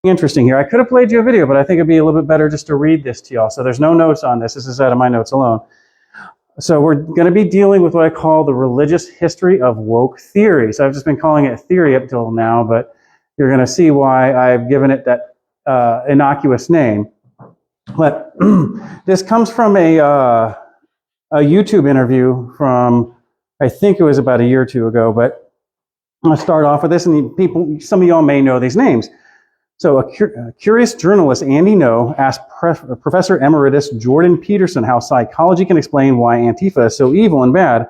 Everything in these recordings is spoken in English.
interesting here. I could have played you a video, but I think it'd be a little bit better just to read this to y'all. So there's no notes on this. This is out of my notes alone. So we're going to be dealing with what I call the religious history of woke theory. So I've just been calling it theory up until now, but you're going to see why I've given it that innocuous name. But this comes from a YouTube interview from, I think it was about a year or two ago, but I'll start off with this, and some of y'all may know these names. So a curious journalist, Andy No, asked Professor Emeritus Jordan Peterson how psychology can explain why Antifa is so evil and bad.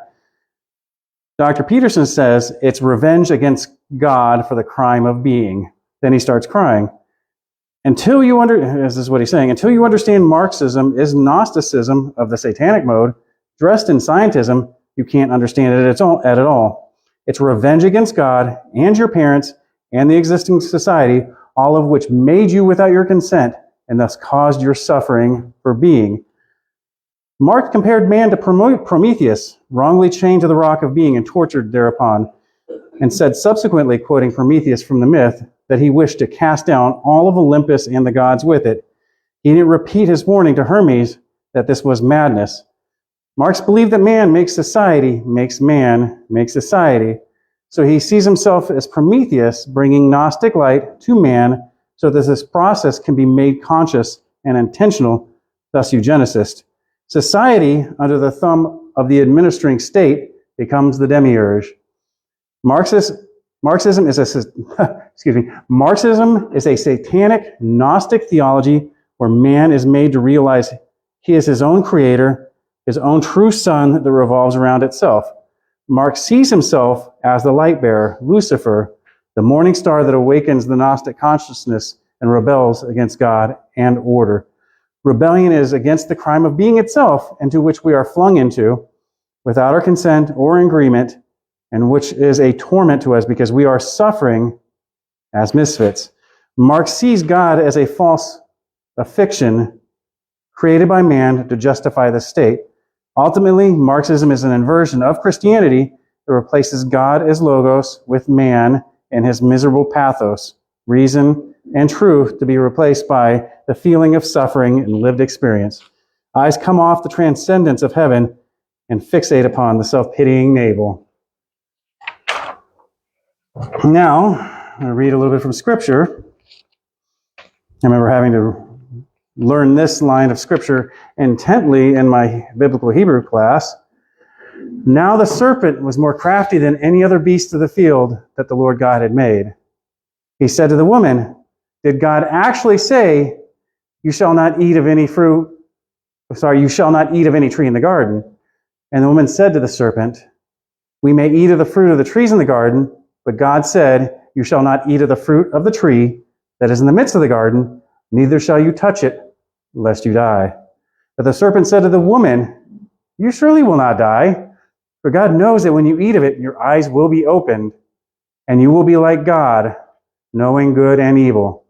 Dr. Peterson says it's revenge against God for the crime of being. Then he starts crying. This is what he's saying, until you understand Marxism is Gnosticism of the satanic mode, dressed in scientism, you can't understand it at all. It's revenge against God and your parents and the existing society, all of which made you without your consent and thus caused your suffering for being. Marx compared man to Prometheus, wrongly chained to the rock of being and tortured thereupon, and said subsequently, quoting Prometheus from the myth, that he wished to cast down all of Olympus and the gods with it. He didn't repeat his warning to Hermes that this was madness. Marx believed that man makes society, makes man, makes society. So he sees himself as Prometheus, bringing Gnostic light to man so that this process can be made conscious and intentional, thus eugenicist. Society, under the thumb of the administering state, becomes the demiurge. Marxism is a satanic Gnostic theology where man is made to realize he is his own creator, his own true sun that revolves around itself. Marx sees himself as the light bearer, Lucifer, the morning star that awakens the Gnostic consciousness and rebels against God and order. Rebellion is against the crime of being itself, into which we are flung into without our consent or agreement, and which is a torment to us because we are suffering as misfits. Marx sees God as a fiction created by man to justify the state. Ultimately, Marxism is an inversion of Christianity that replaces God as logos with man and his miserable pathos, reason, and truth to be replaced by the feeling of suffering and lived experience. Eyes come off the transcendence of heaven and fixate upon the self-pitying navel. Now, I'm going to read a little bit from Scripture. I remember having to learn this line of Scripture intently in my biblical Hebrew class. Now the serpent was more crafty than any other beast of the field that the Lord God had made. He said to the woman, did God actually say, you shall not eat of any tree in the garden? And the woman said to the serpent, we may eat of the fruit of the trees in the garden, but God said, you shall not eat of the fruit of the tree that is in the midst of the garden, neither shall you touch it, lest you die. But the serpent said to the woman, you surely will not die, for God knows that when you eat of it, your eyes will be opened, and you will be like God, knowing good and evil.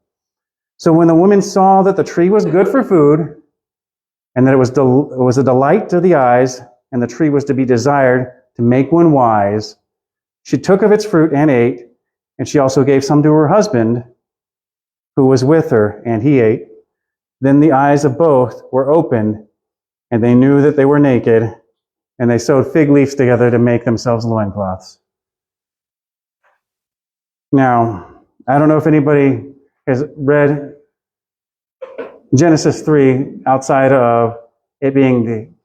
So when the woman saw that the tree was good for food, and that it was a delight to the eyes, and the tree was to be desired to make one wise, she took of its fruit and ate, and she also gave some to her husband, who was with her, and he ate. Then the eyes of both were opened, and they knew that they were naked, and they sewed fig leaves together to make themselves loincloths. Now, I don't know if anybody has read Genesis 3 outside of it being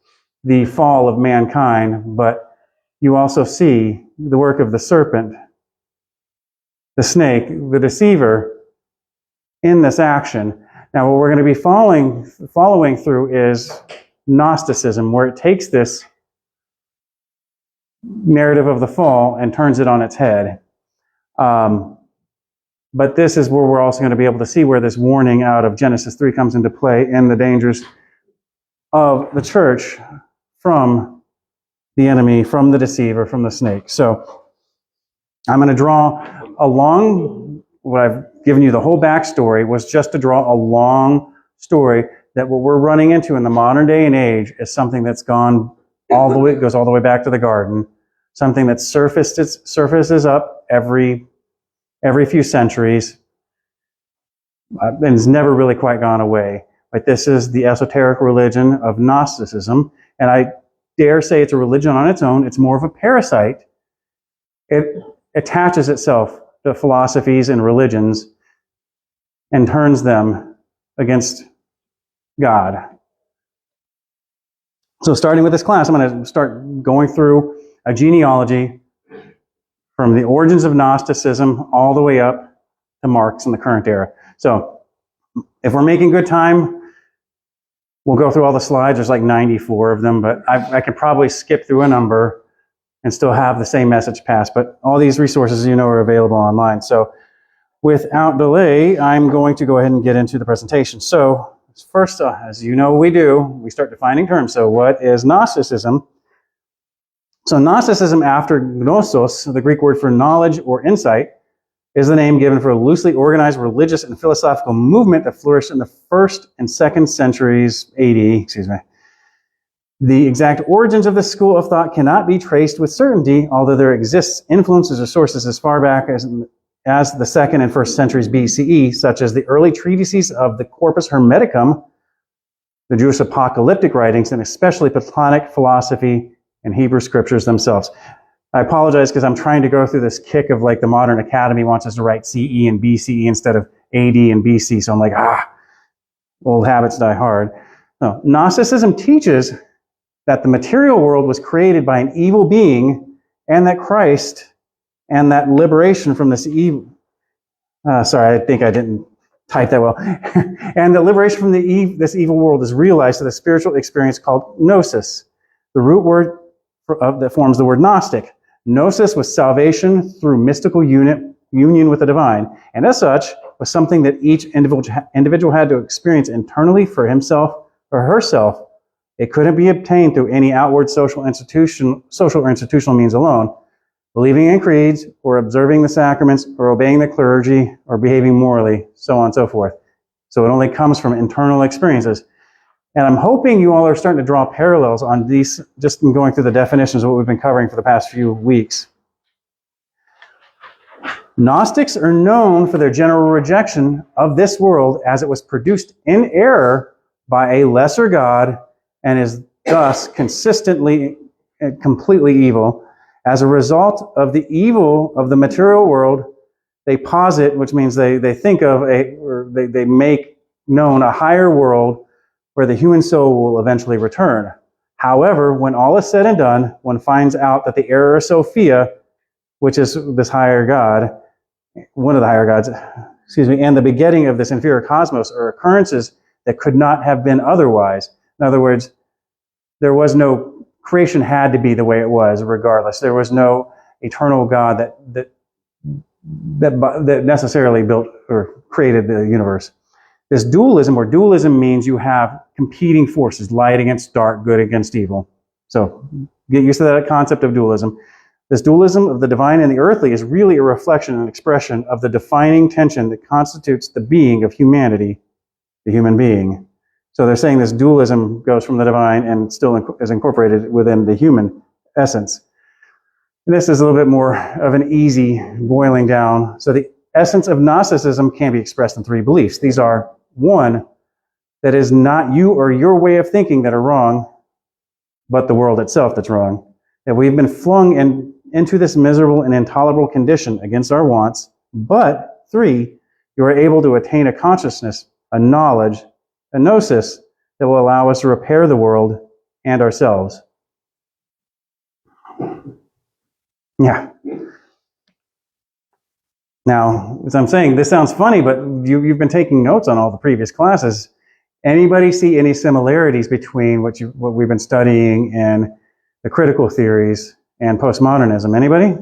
the fall of mankind, but you also see the work of the serpent, the snake, the deceiver, in this action. Now, what we're going to be following through is Gnosticism, where it takes this narrative of the fall and turns it on its head. But this is where we're also going to be able to see where this warning out of Genesis 3 comes into play and the dangers of the church from the enemy, from the deceiver, from the snake. So I'm going to draw along what I've given you. The whole backstory was just to draw a long story that what we're running into in the modern day and age is something that's goes all the way back to the garden, something that surfaces up every few centuries. and it's never really quite gone away. But this is the esoteric religion of Gnosticism, and I dare say it's a religion on its own. It's more of a parasite. It attaches itself to philosophies and religions and turns them against God. So starting with this class, I'm going to start going through a genealogy from the origins of Gnosticism all the way up to Marx in the current era. So if we're making good time, we'll go through all the slides. There's like 94 of them, but I could probably skip through a number and still have the same message pass. But all these resources, you know, are available online. So without delay, I'm going to go ahead and get into the presentation. So first, as you know we do, we start defining terms. So what is Gnosticism? So Gnosticism, after gnosos, the Greek word for knowledge or insight, is the name given for a loosely organized religious and philosophical movement that flourished in the 1st and 2nd centuries AD. The exact origins of this school of thought cannot be traced with certainty, although there exists influences or sources as far back as the 2nd and 1st centuries BCE, such as the early treatises of the Corpus Hermeticum, the Jewish apocalyptic writings, and especially Platonic philosophy and Hebrew scriptures themselves. I apologize because I'm trying to go through this kick of like the modern academy wants us to write CE and BCE instead of AD and BC. So I'm like, old habits die hard. No, Gnosticism teaches that the material world was created by an evil being and that Christ and that liberation from this evil, sorry, I think I didn't type that well. And the liberation from this evil world is realized through the spiritual experience called gnosis, the root word that forms the word Gnostic. Gnosis was salvation through mystical union with the divine, and as such, was something that each individual had to experience internally for himself or herself. It couldn't be obtained through any outward social or institutional means alone. Believing in creeds, or observing the sacraments, or obeying the clergy, or behaving morally, so on and so forth. So it only comes from internal experiences. And I'm hoping you all are starting to draw parallels on these, just in going through the definitions of what we've been covering for the past few weeks. Gnostics are known for their general rejection of this world as it was produced in error by a lesser God and is thus consistently and completely evil. As a result of the evil of the material world, they posit, which means they think of they make known a higher world where the human soul will eventually return. However, when all is said and done, one finds out that the error Sophia, which is this higher God, one of the higher gods, and the begetting of this inferior cosmos are occurrences that could not have been otherwise. In other words, there was no creation had to be the way it was regardless. There was no eternal God that necessarily built or created the universe. This dualism, or dualism, means you have competing forces, light against dark, good against evil. So get used to that concept of dualism. This dualism of the divine and the earthly is really a reflection and expression of the defining tension that constitutes the being of humanity, the human being. So they're saying this dualism goes from the divine and still is incorporated within the human essence. And this is a little bit more of an easy boiling down. So the essence of Gnosticism can be expressed in 3 beliefs. These are: 1, that is not you or your way of thinking that are wrong, but the world itself that's wrong. That we've been flung into this miserable and intolerable condition against our wants. But 3, you are able to attain a consciousness, a knowledge, a gnosis that will allow us to repair the world and ourselves. Yeah. Now, as I'm saying, this sounds funny, but you've been taking notes on all the previous classes. Anybody see any similarities between what we've been studying in the critical theories and postmodernism? Anybody?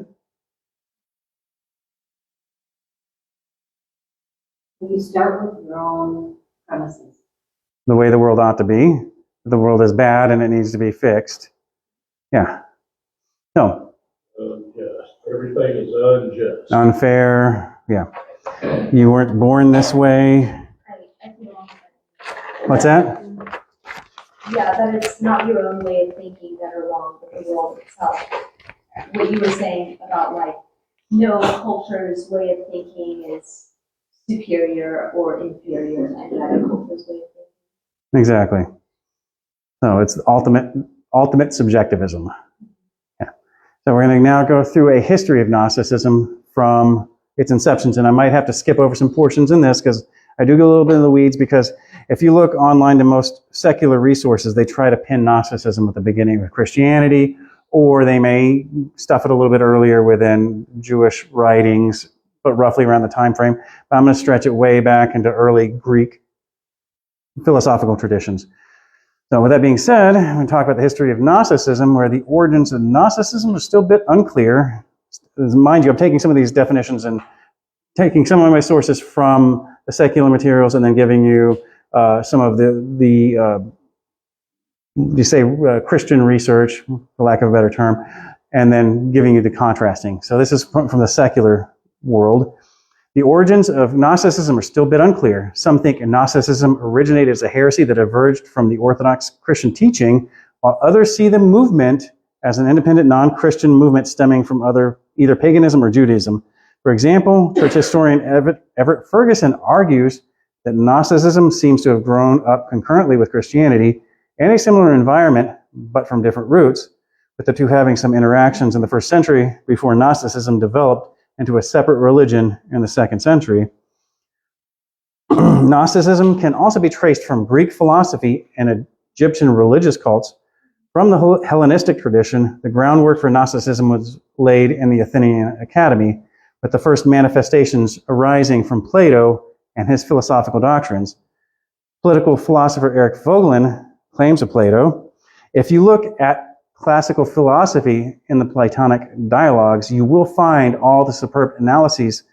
You start with your own premises. The way the world ought to be. The world is bad and it needs to be fixed. Yeah. No. Unjust. Everything is unjust. Unfair. Yeah. You weren't born this way. I feel What's that? Yeah, that it's not your own way of thinking that are wrong, but the world itself. What you were saying about like no culture's way of thinking is superior or inferior and identical to his way of thinking. Exactly. So it's ultimate subjectivism. Yeah. So we're going to now go through a history of Gnosticism from its inceptions, and I might have to skip over some portions in this because I do get a little bit in the weeds, because if you look online to most secular resources, they try to pin Gnosticism at the beginning of Christianity, or they may stuff it a little bit earlier within Jewish writings, but roughly around the time frame. But I'm going to stretch it way back into early Greek philosophical traditions. So with that being said, I'm going to talk about the history of Gnosticism, where the origins of Gnosticism are still a bit unclear. Mind you, I'm taking some of these definitions and taking some of my sources from the secular materials and then giving you some of the Christian research, for lack of a better term, and then giving you the contrasting. So this is from the secular world. The origins of Gnosticism are still a bit unclear. Some think Gnosticism originated as a heresy that diverged from the Orthodox Christian teaching, while others see the movement as an independent non-Christian movement stemming from either paganism or Judaism. For example, church historian Everett Ferguson argues that Gnosticism seems to have grown up concurrently with Christianity in a similar environment, but from different roots, with the two having some interactions in the first century before Gnosticism developed into a separate religion in the 2nd century. Gnosticism can also be traced from Greek philosophy and Egyptian religious cults. From the Hellenistic tradition, the groundwork for Gnosticism was laid in the Athenian Academy, with the first manifestations arising from Plato and his philosophical doctrines. Political philosopher Eric Voegelin claims of Plato. If you look at classical philosophy in the Platonic dialogues, you will find all the superb analyses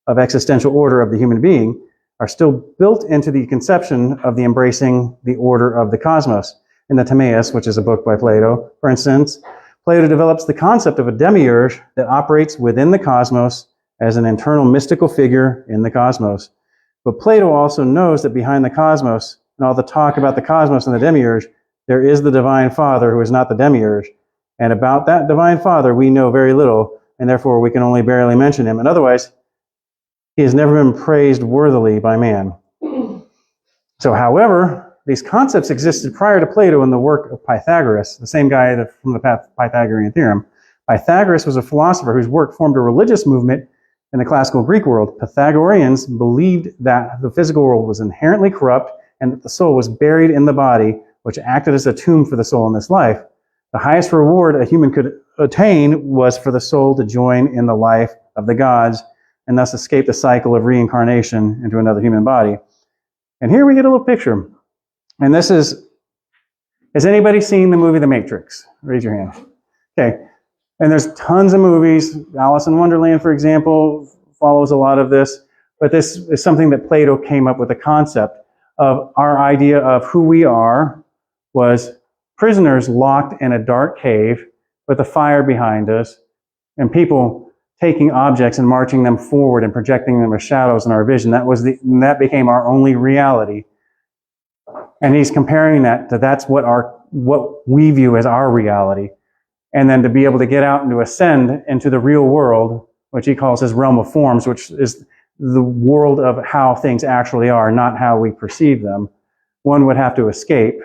of existential order of the human being are still built into the conception of the embracing the order of the cosmos. In the Timaeus, which is a book by Plato, for instance, Plato develops the concept of a demiurge that operates within the cosmos as an internal mystical figure in the cosmos. But Plato also knows that behind the cosmos and all the talk about the cosmos and the demiurge, there is the divine Father who is not the demiurge. And about that divine Father, we know very little, and therefore we can only barely mention him. And otherwise, he has never been praised worthily by man. So, however, these concepts existed prior to Plato in the work of Pythagoras, the same guy from the Pythagorean theorem. Pythagoras was a philosopher whose work formed a religious movement in the classical Greek world. Pythagoreans believed that the physical world was inherently corrupt and that the soul was buried in the body, which acted as a tomb for the soul in this life. The highest reward a human could attain was for the soul to join in the life of the gods and thus escape the cycle of reincarnation into another human body. And here we get a little picture. And this is, has anybody seen the movie The Matrix? Raise your hand. Okay. And there's tons of movies. Alice in Wonderland, for example, follows a lot of this. But this is something that Plato came up with, the concept of our idea of who we are was prisoners locked in a dark cave with a fire behind us, and people taking objects and marching them forward and projecting them as shadows in our vision. That became our only reality. And he's comparing that to that's what we view as our reality. And then to be able to get out and to ascend into the real world, which he calls his realm of forms, which is the world of how things actually are, not how we perceive them. One would have to escape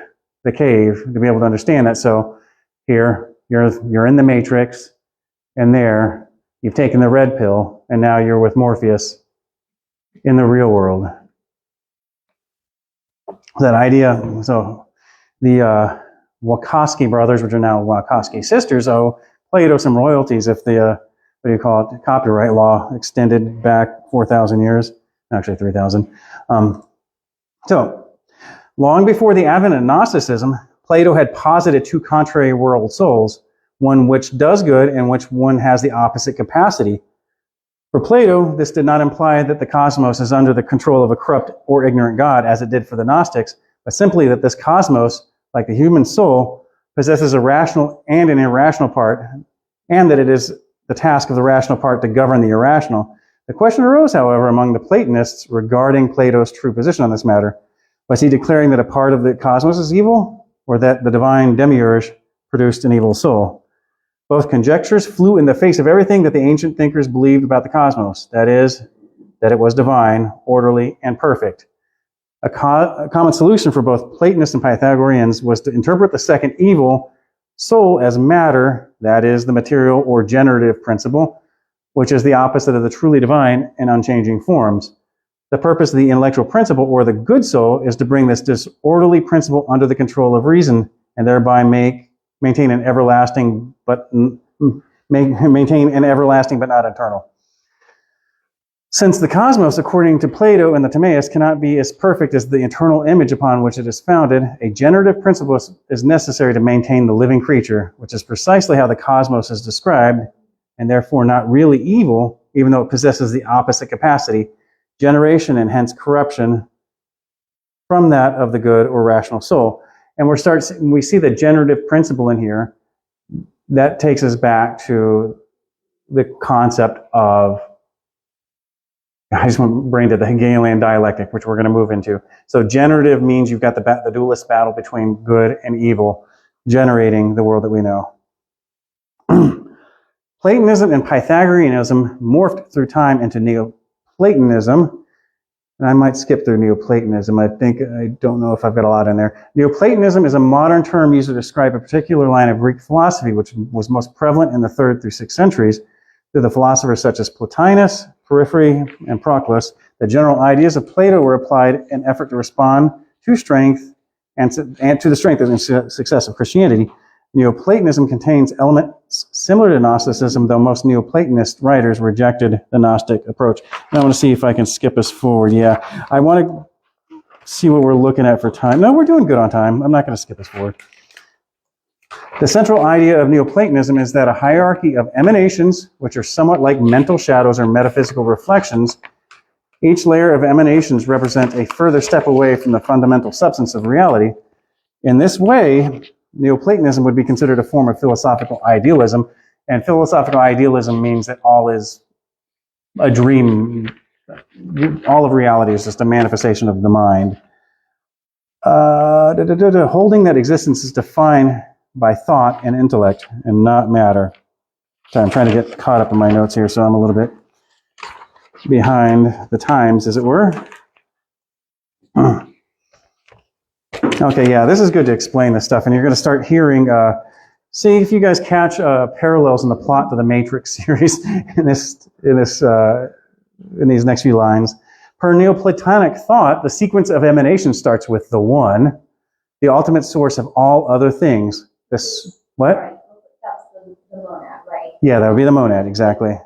the cave to be able to understand that. So here, you're in the Matrix, and there, you've taken the red pill, and now you're with Morpheus in the real world. That idea, so the Wachowski brothers, which are now Wachowski sisters, owe Plato some royalties if the, copyright law extended back 4,000 years, actually 3,000. So, long before the advent of Gnosticism, Plato had posited two contrary world souls, one which does good and which one has the opposite capacity. For Plato, this did not imply that the cosmos is under the control of a corrupt or ignorant God, as it did for the Gnostics, but simply that this cosmos, like the human soul, possesses a rational and an irrational part, and that it is the task of the rational part to govern the irrational. The question arose, however, among the Platonists regarding Plato's true position on this matter. Was he declaring that a part of the cosmos is evil, or that the divine demiurge produced an evil soul? Both conjectures flew in the face of everything that the ancient thinkers believed about the cosmos. That is, that it was divine, orderly, and perfect. A common solution for both Platonists and Pythagoreans was to interpret the second evil, soul, as matter, that is, the material or generative principle, which is the opposite of the truly divine and unchanging forms. The purpose of the intellectual principle, or the good soul, is to bring this disorderly principle under the control of reason, and thereby maintain an everlasting but not eternal. Since the cosmos, according to Plato and the Timaeus, cannot be as perfect as the eternal image upon which it is founded, a generative principle is necessary to maintain the living creature, which is precisely how the cosmos is described, and therefore not really evil, even though it possesses the opposite capacity, generation and hence corruption, from that of the good or rational soul. And we see the generative principle in here. That takes us back to the concept of, I just went brain to the Hegelian dialectic, which we're going to move into. So generative means you've got the dualist battle between good and evil, generating the world that we know. Platonism and Pythagoreanism morphed through time into Neoplatonism. And I might skip through Neoplatonism. I don't know if I've got a lot in there. Neoplatonism is a modern term used to describe a particular line of Greek philosophy, which was most prevalent in the 3rd through 6th centuries. Through the philosophers such as Plotinus, Porphyry, and Proclus, the general ideas of Plato were applied in an effort to respond to strength and to the strength and success of Christianity. Neoplatonism contains elements similar to Gnosticism, though most Neoplatonist writers rejected the Gnostic approach. And I want to see if I can skip us forward. Yeah, I want to see what we're looking at for time. No, we're doing good on time. I'm not going to skip us forward. The central idea of Neoplatonism is that a hierarchy of emanations, which are somewhat like mental shadows or metaphysical reflections, each layer of emanations represents a further step away from the fundamental substance of reality. In this way, Neoplatonism would be considered a form of philosophical idealism, and philosophical idealism means that all is a dream. All of reality is just a manifestation of the mind. Holding that existence is defined by thought and intellect and not matter. So I'm trying to get caught up in my notes here, so I'm a little bit behind the times, as it were. Okay, yeah, this is good to explain this stuff, and you're going to start hearing, see if you guys catch parallels in the plot to the Matrix series in these next few lines. Per Neoplatonic thought, the sequence of emanation starts with the One, the ultimate source of all other things. What? Right. That's the monad, right? Yeah, that would be the monad, exactly.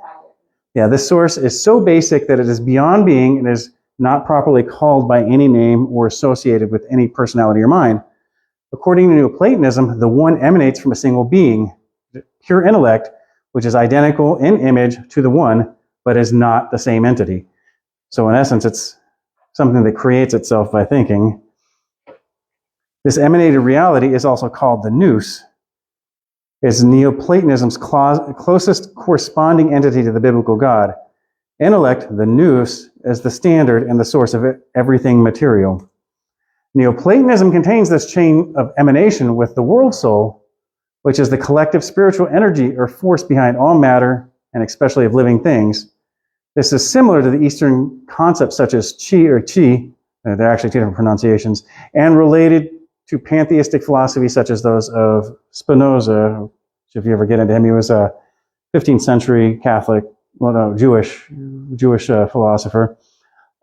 Yeah, this source is so basic that it is beyond being and is not properly called by any name or associated with any personality or mind. According to Neoplatonism, the One emanates from a single being, pure intellect, which is identical in image to the One, but is not the same entity. So in essence, it's something that creates itself by thinking. This emanated reality is also called the nous, is Neoplatonism's closest corresponding entity to the biblical God. Intellect, the nous, is the standard and the source of everything material. Neoplatonism contains this chain of emanation with the world soul, which is the collective spiritual energy or force behind all matter, and especially of living things. This is similar to the Eastern concepts such as chi or chi, they're actually two different pronunciations, and related to pantheistic philosophy such as those of Spinoza. If you ever get into him, he was a 15th century Catholic, Jewish philosopher.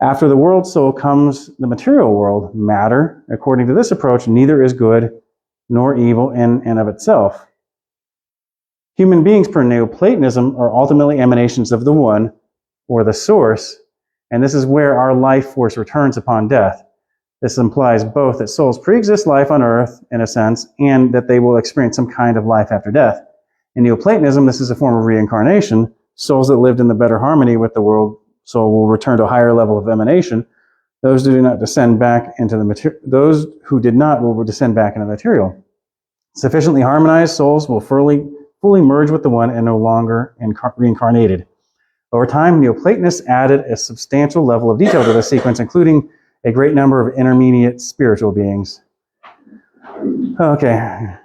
After the world soul comes the material world, matter. According to this approach, neither is good nor evil in and of itself. Human beings, per Neoplatonism, are ultimately emanations of the One, or the source, and this is where our life force returns upon death. This implies both that souls pre-exist life on earth, in a sense, and that they will experience some kind of life after death. In Neoplatonism, this is a form of reincarnation. Souls that lived in the better harmony with the world soul will return to a higher level of emanation. Those who do not descend back into the material, those who did not will descend back into the material. Sufficiently harmonized souls will fully merge with the One and no longer reincarnated. Over time, Neoplatonists added a substantial level of detail to the sequence, including a great number of intermediate spiritual beings. Okay,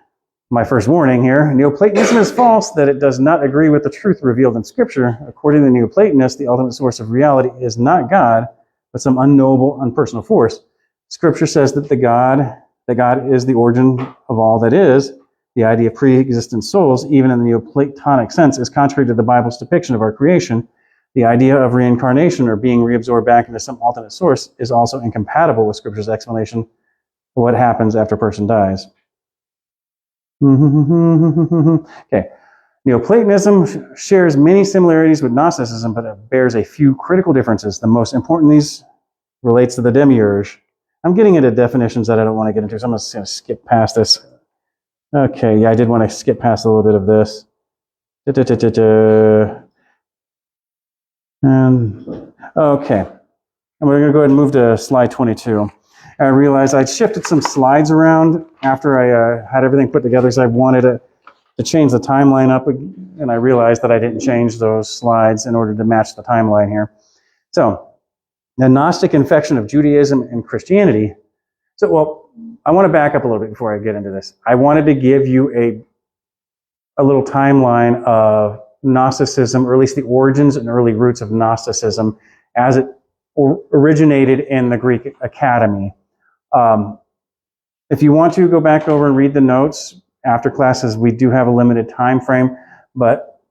my first warning here. Neoplatonism is false, that it does not agree with the truth revealed in Scripture. According to the Neoplatonists, the ultimate source of reality is not God, but some unknowable, unpersonal force. Scripture says that God is the origin of all that is. The idea of pre-existent souls, even in the Neoplatonic sense, is contrary to the Bible's depiction of our creation. The idea of reincarnation or being reabsorbed back into some alternate source is also incompatible with Scripture's explanation of what happens after a person dies. Okay. Neoplatonism shares many similarities with Gnosticism, but it bears a few critical differences. The most important of these relates to the demiurge. I'm getting into definitions that I don't want to get into, so I'm just going to skip past this. Okay, yeah, I did want to skip past a little bit of this. Okay, and we're going to go ahead and move to slide 22. I realized I'd shifted some slides around after I had everything put together, so I wanted to change the timeline up, and I realized that I didn't change those slides in order to match the timeline here. So, the Gnostic infection of Judaism and Christianity. So, well, I want to back up a little bit before I get into this. I wanted to give you a little timeline of Gnosticism, or at least the origins and early roots of Gnosticism as it originated in the Greek Academy. If you want to go back over and read the notes after classes, we do have a limited time frame, but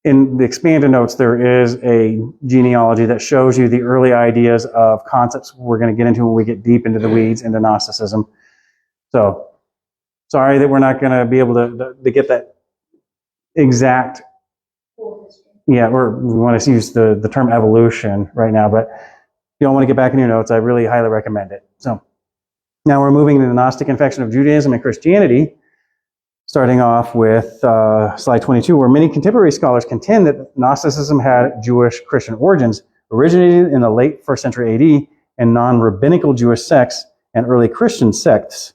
in the expanded notes, there is a genealogy that shows you the early ideas of concepts we're going to get into when we get deep into the weeds into Gnosticism. So, sorry that we're not going to be able to get that exact. Yeah, we want to use the term evolution right now, but if you don't want to get back in your notes, I really highly recommend it. So, now we're moving to the Gnostic infection of Judaism and Christianity, starting off with slide 22, where many contemporary scholars contend that Gnosticism had Jewish Christian origins, originated in the late 1st century AD, and non-rabbinical Jewish sects and early Christian sects.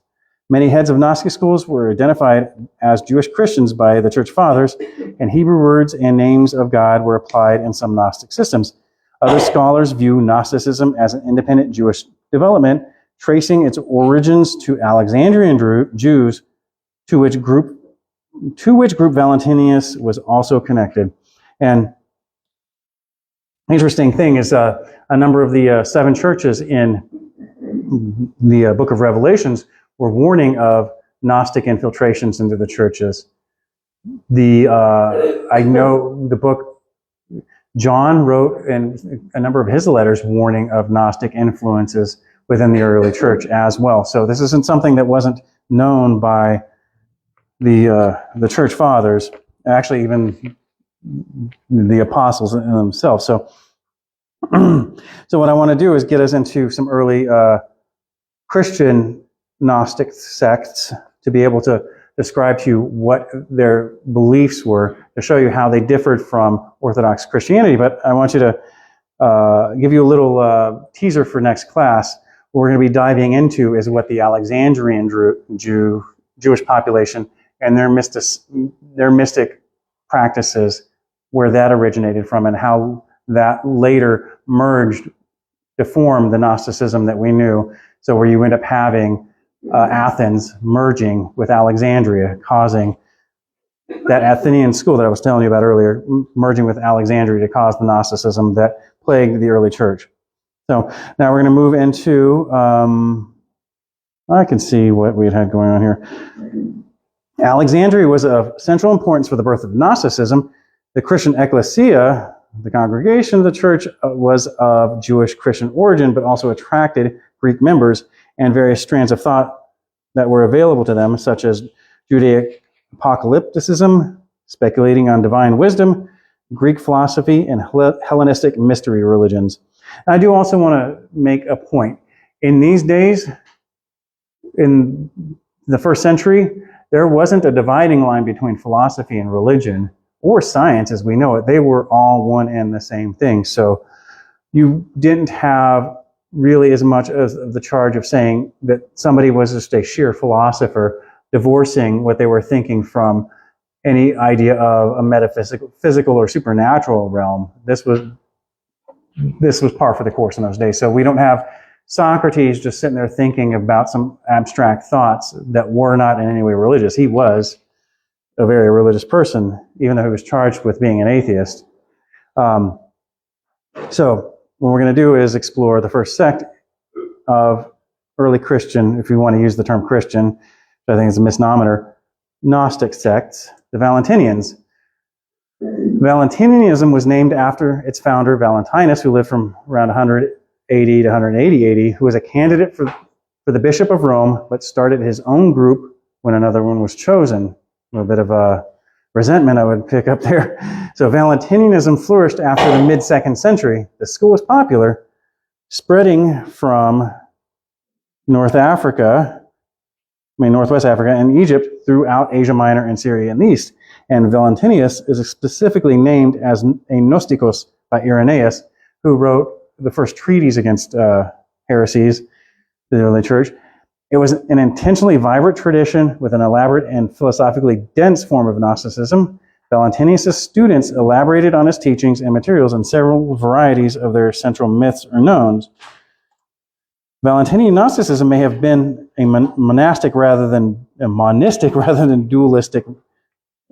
Many heads of Gnostic schools were identified as Jewish Christians by the Church Fathers, and Hebrew words and names of God were applied in some Gnostic systems. Other scholars view Gnosticism as an independent Jewish development, tracing its origins to Alexandrian Jews, to which group Valentinus was also connected. And interesting thing is a number of the 7 churches in the book of Revelations were warning of Gnostic infiltrations into the churches. I know the book John wrote in a number of his letters warning of Gnostic influences within the early church as well. So this isn't something that wasn't known by the church fathers, actually even the apostles themselves. So what I want to do is get us into some early Christian Gnostic sects to be able to describe to you what their beliefs were, to show you how they differed from Orthodox Christianity. But I want you to give you a little teaser for next class. What we're going to be diving into is what the Alexandrian Jewish population and their mystic practices, where that originated from, and how that later merged to form the Gnosticism that we knew. So where you end up having Athens merging with Alexandria, causing that Athenian school that I was telling you about earlier, merging with Alexandria to cause the Gnosticism that plagued the early church. So now we're going to move into, I can see what we had going on here. Alexandria was of central importance for the birth of Gnosticism. The Christian ecclesia, the congregation of the church, was of Jewish Christian origin, but also attracted Greek members and various strands of thought that were available to them, such as Judaic apocalypticism, speculating on divine wisdom, Greek philosophy, and Hellenistic mystery religions. I do also want to make a point. In these days, in the 1st century, there wasn't a dividing line between philosophy and religion or science as we know it. They were all one and the same thing. So you didn't have really as much as the charge of saying that somebody was just a sheer philosopher, divorcing what they were thinking from any idea of a metaphysical, physical, or supernatural realm. This was par for the course in those days. So we don't have Socrates just sitting there thinking about some abstract thoughts that were not in any way religious. He was a very religious person, even though he was charged with being an atheist. So what we're going to do is explore the first sect of early Christian, if you want to use the term Christian, which I think is a misnomer, Gnostic sects, the Valentinians. Valentinianism was named after its founder, Valentinus, who lived from around 180 to 180 AD, who was a candidate for the Bishop of Rome, but started his own group when another one was chosen. A little bit of a resentment I would pick up there. So Valentinianism flourished after the mid-2nd century. The school was popular, spreading from Northwest Africa and Egypt throughout Asia Minor and Syria in the East. And Valentinus is specifically named as a Gnostikos by Irenaeus, who wrote the first treatise against heresies in the early church. It was an intentionally vibrant tradition with an elaborate and philosophically dense form of Gnosticism. Valentinus' students elaborated on his teachings and materials, and several varieties of their central myths are known. Valentinian Gnosticism may have been a monistic rather than dualistic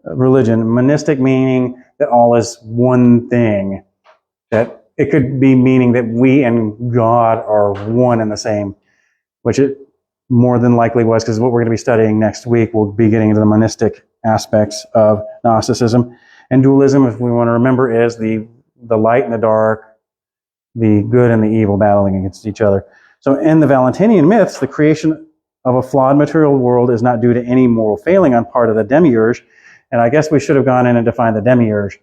religion. Monistic meaning that all is one thing. That it could be meaning that we and God are one and the same, which it more than likely was, because what we're going to be studying next week, we'll be getting into the monistic aspects of Gnosticism. And dualism, if we want to remember, is the light and the dark, the good and the evil battling against each other. So in the Valentinian myths, the creation of a flawed material world is not due to any moral failing on part of the demiurge. And I guess we should have gone in and defined the demiurge,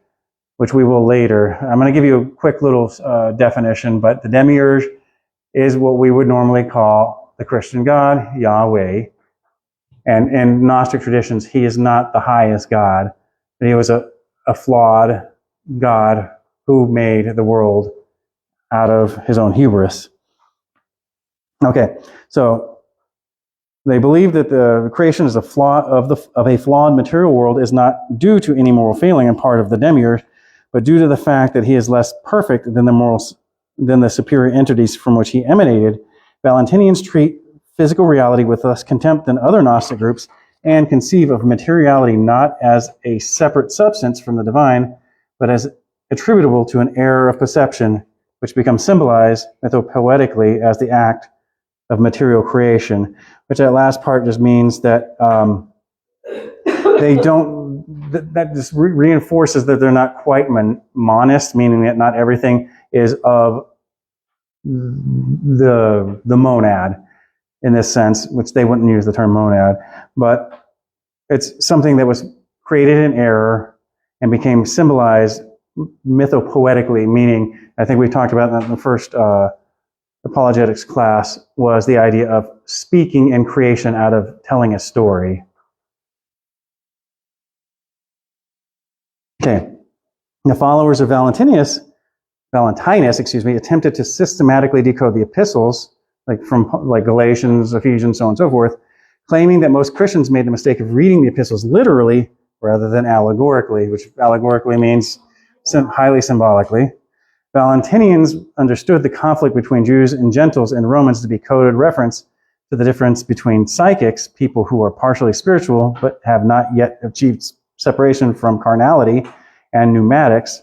which we will later. I'm going to give you a quick little definition, but the demiurge is what we would normally call the Christian God, Yahweh. And in Gnostic traditions, he is not the highest God, but he was a flawed God who made the world out of his own hubris. Okay, so they believe that the creation is a flaw of a flawed material world is not due to any moral failing on part of the demiurge, but due to the fact that he is less perfect than the superior entities from which he emanated. Valentinians treat physical reality with less contempt than other Gnostic groups and conceive of materiality not as a separate substance from the divine, but as attributable to an error of perception, which becomes symbolized mythopoetically as the act of material creation, which that last part just means that they don't, that just reinforces that they're not quite monist, meaning that not everything is of the monad in this sense, which they wouldn't use the term monad, but it's something that was created in error and became symbolized mythopoetically, meaning, I think we talked about that in the first Apologetics class, was the idea of speaking in creation out of telling a story. Okay, the followers of Valentinus, attempted to systematically decode the epistles, like Galatians, Ephesians, so on and so forth, claiming that most Christians made the mistake of reading the epistles literally rather than allegorically, which allegorically means highly symbolically. Valentinians understood the conflict between Jews and Gentiles and Romans to be coded reference to the difference between psychics, people who are partially spiritual but have not yet achieved separation from carnality, and pneumatics,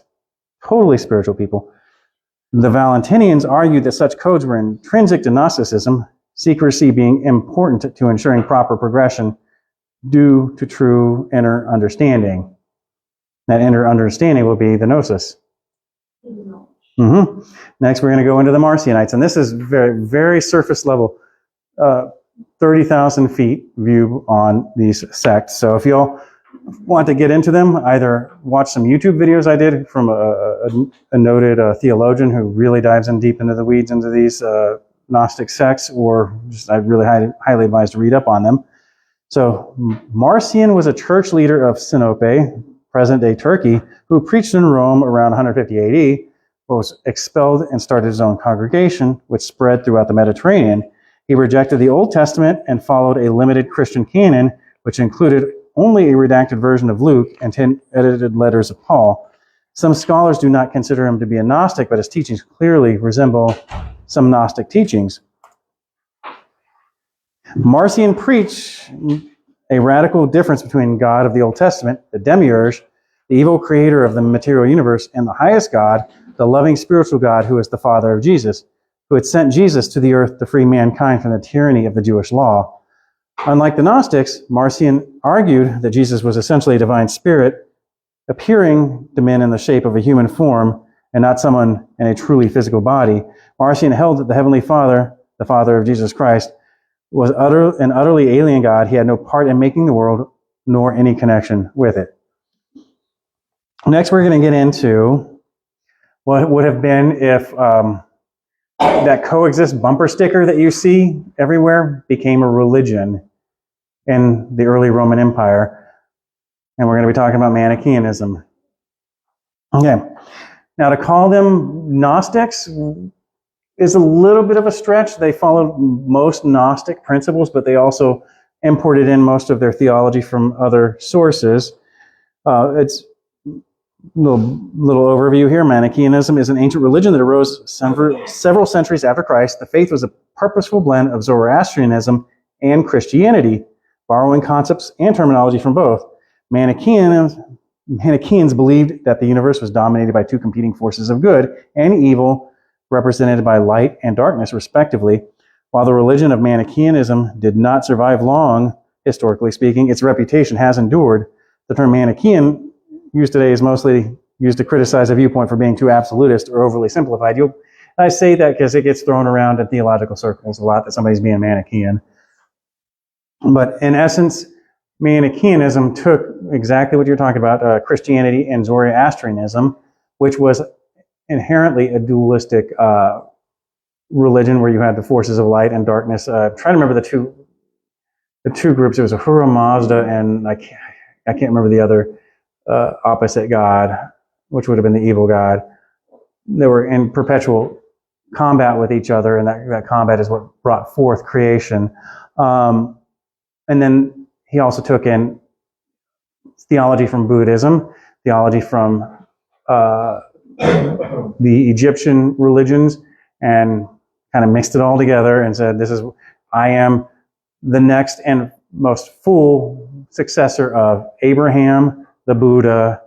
totally spiritual people. The Valentinians argued that such codes were intrinsic to Gnosticism, secrecy being important to ensuring proper progression due to true inner understanding. That inner understanding will be the gnosis. Next, we're going to go into the Marcionites, and this is very, very surface level, 30,000 feet view on these sects. So if y'all want to get into them, either watch some YouTube videos I did from a noted theologian who really dives in deep into the weeds into these Gnostic sects, or just I really highly advise to read up on them. So Marcion was a church leader of Sinope, present-day Turkey, who preached in Rome around 150 AD, was expelled and started his own congregation, which spread throughout the Mediterranean. He rejected the Old Testament and followed a limited Christian canon, which included only a redacted version of Luke and 10 edited letters of Paul. Some scholars do not consider him to be a Gnostic, but his teachings clearly resemble some Gnostic teachings. Marcion preached a radical difference between God of the Old Testament, the demiurge, the evil creator of the material universe, and the highest God, the loving spiritual God who is the Father of Jesus, who had sent Jesus to the earth to free mankind from the tyranny of the Jewish law. Unlike the Gnostics, Marcion argued that Jesus was essentially a divine spirit, appearing to men in the shape of a human form and not someone in a truly physical body. Marcion held that the Heavenly Father, the Father of Jesus Christ, was an utterly alien God. He had no part in making the world, nor any connection with it. Next, we're going to get into what would have been if that coexist bumper sticker that you see everywhere became a religion in the early Roman Empire. And we're going to be talking about Manichaeanism. Okay. Now, to call them Gnostics is a little bit of a stretch. They followed most Gnostic principles, but they also imported in most of their theology from other sources. It's little overview here. Manichaeanism is an ancient religion that arose several centuries after Christ. The faith was a purposeful blend of Zoroastrianism and Christianity, borrowing concepts and terminology from both. Manichaeans believed that the universe was dominated by two competing forces of good and evil, represented by light and darkness, respectively. While the religion of Manichaeanism did not survive long, historically speaking, its reputation has endured. The term Manichaean used today is mostly used to criticize a viewpoint for being too absolutist or overly simplified. I say that because it gets thrown around in theological circles a lot that somebody's being Manichaean. But in essence, Manichaeanism took exactly what you're talking about, Christianity and Zoroastrianism, which was inherently a dualistic religion where you had the forces of light and darkness. Try to remember the two groups. There was Ahura Mazda and I can't remember the other opposite god, which would have been the evil god. They were in perpetual combat with each other, and that combat is what brought forth creation. And then he also took in theology from Buddhism, theology from the Egyptian religions, and kind of mixed it all together and said, I am the next and most full successor of Abraham, the Buddha,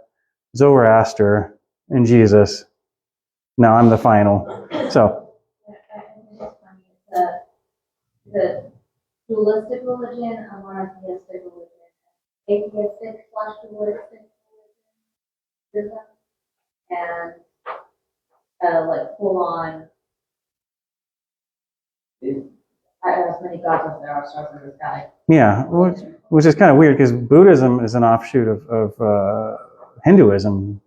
Zoroaster, and Jesus. Now I'm the final. So, the dualistic religion, a monotheistic religion, atheistic/dualistic religion, and like full on, as many gods as there are stars in the sky. Yeah, which is kind of weird because Buddhism is an offshoot of Hinduism,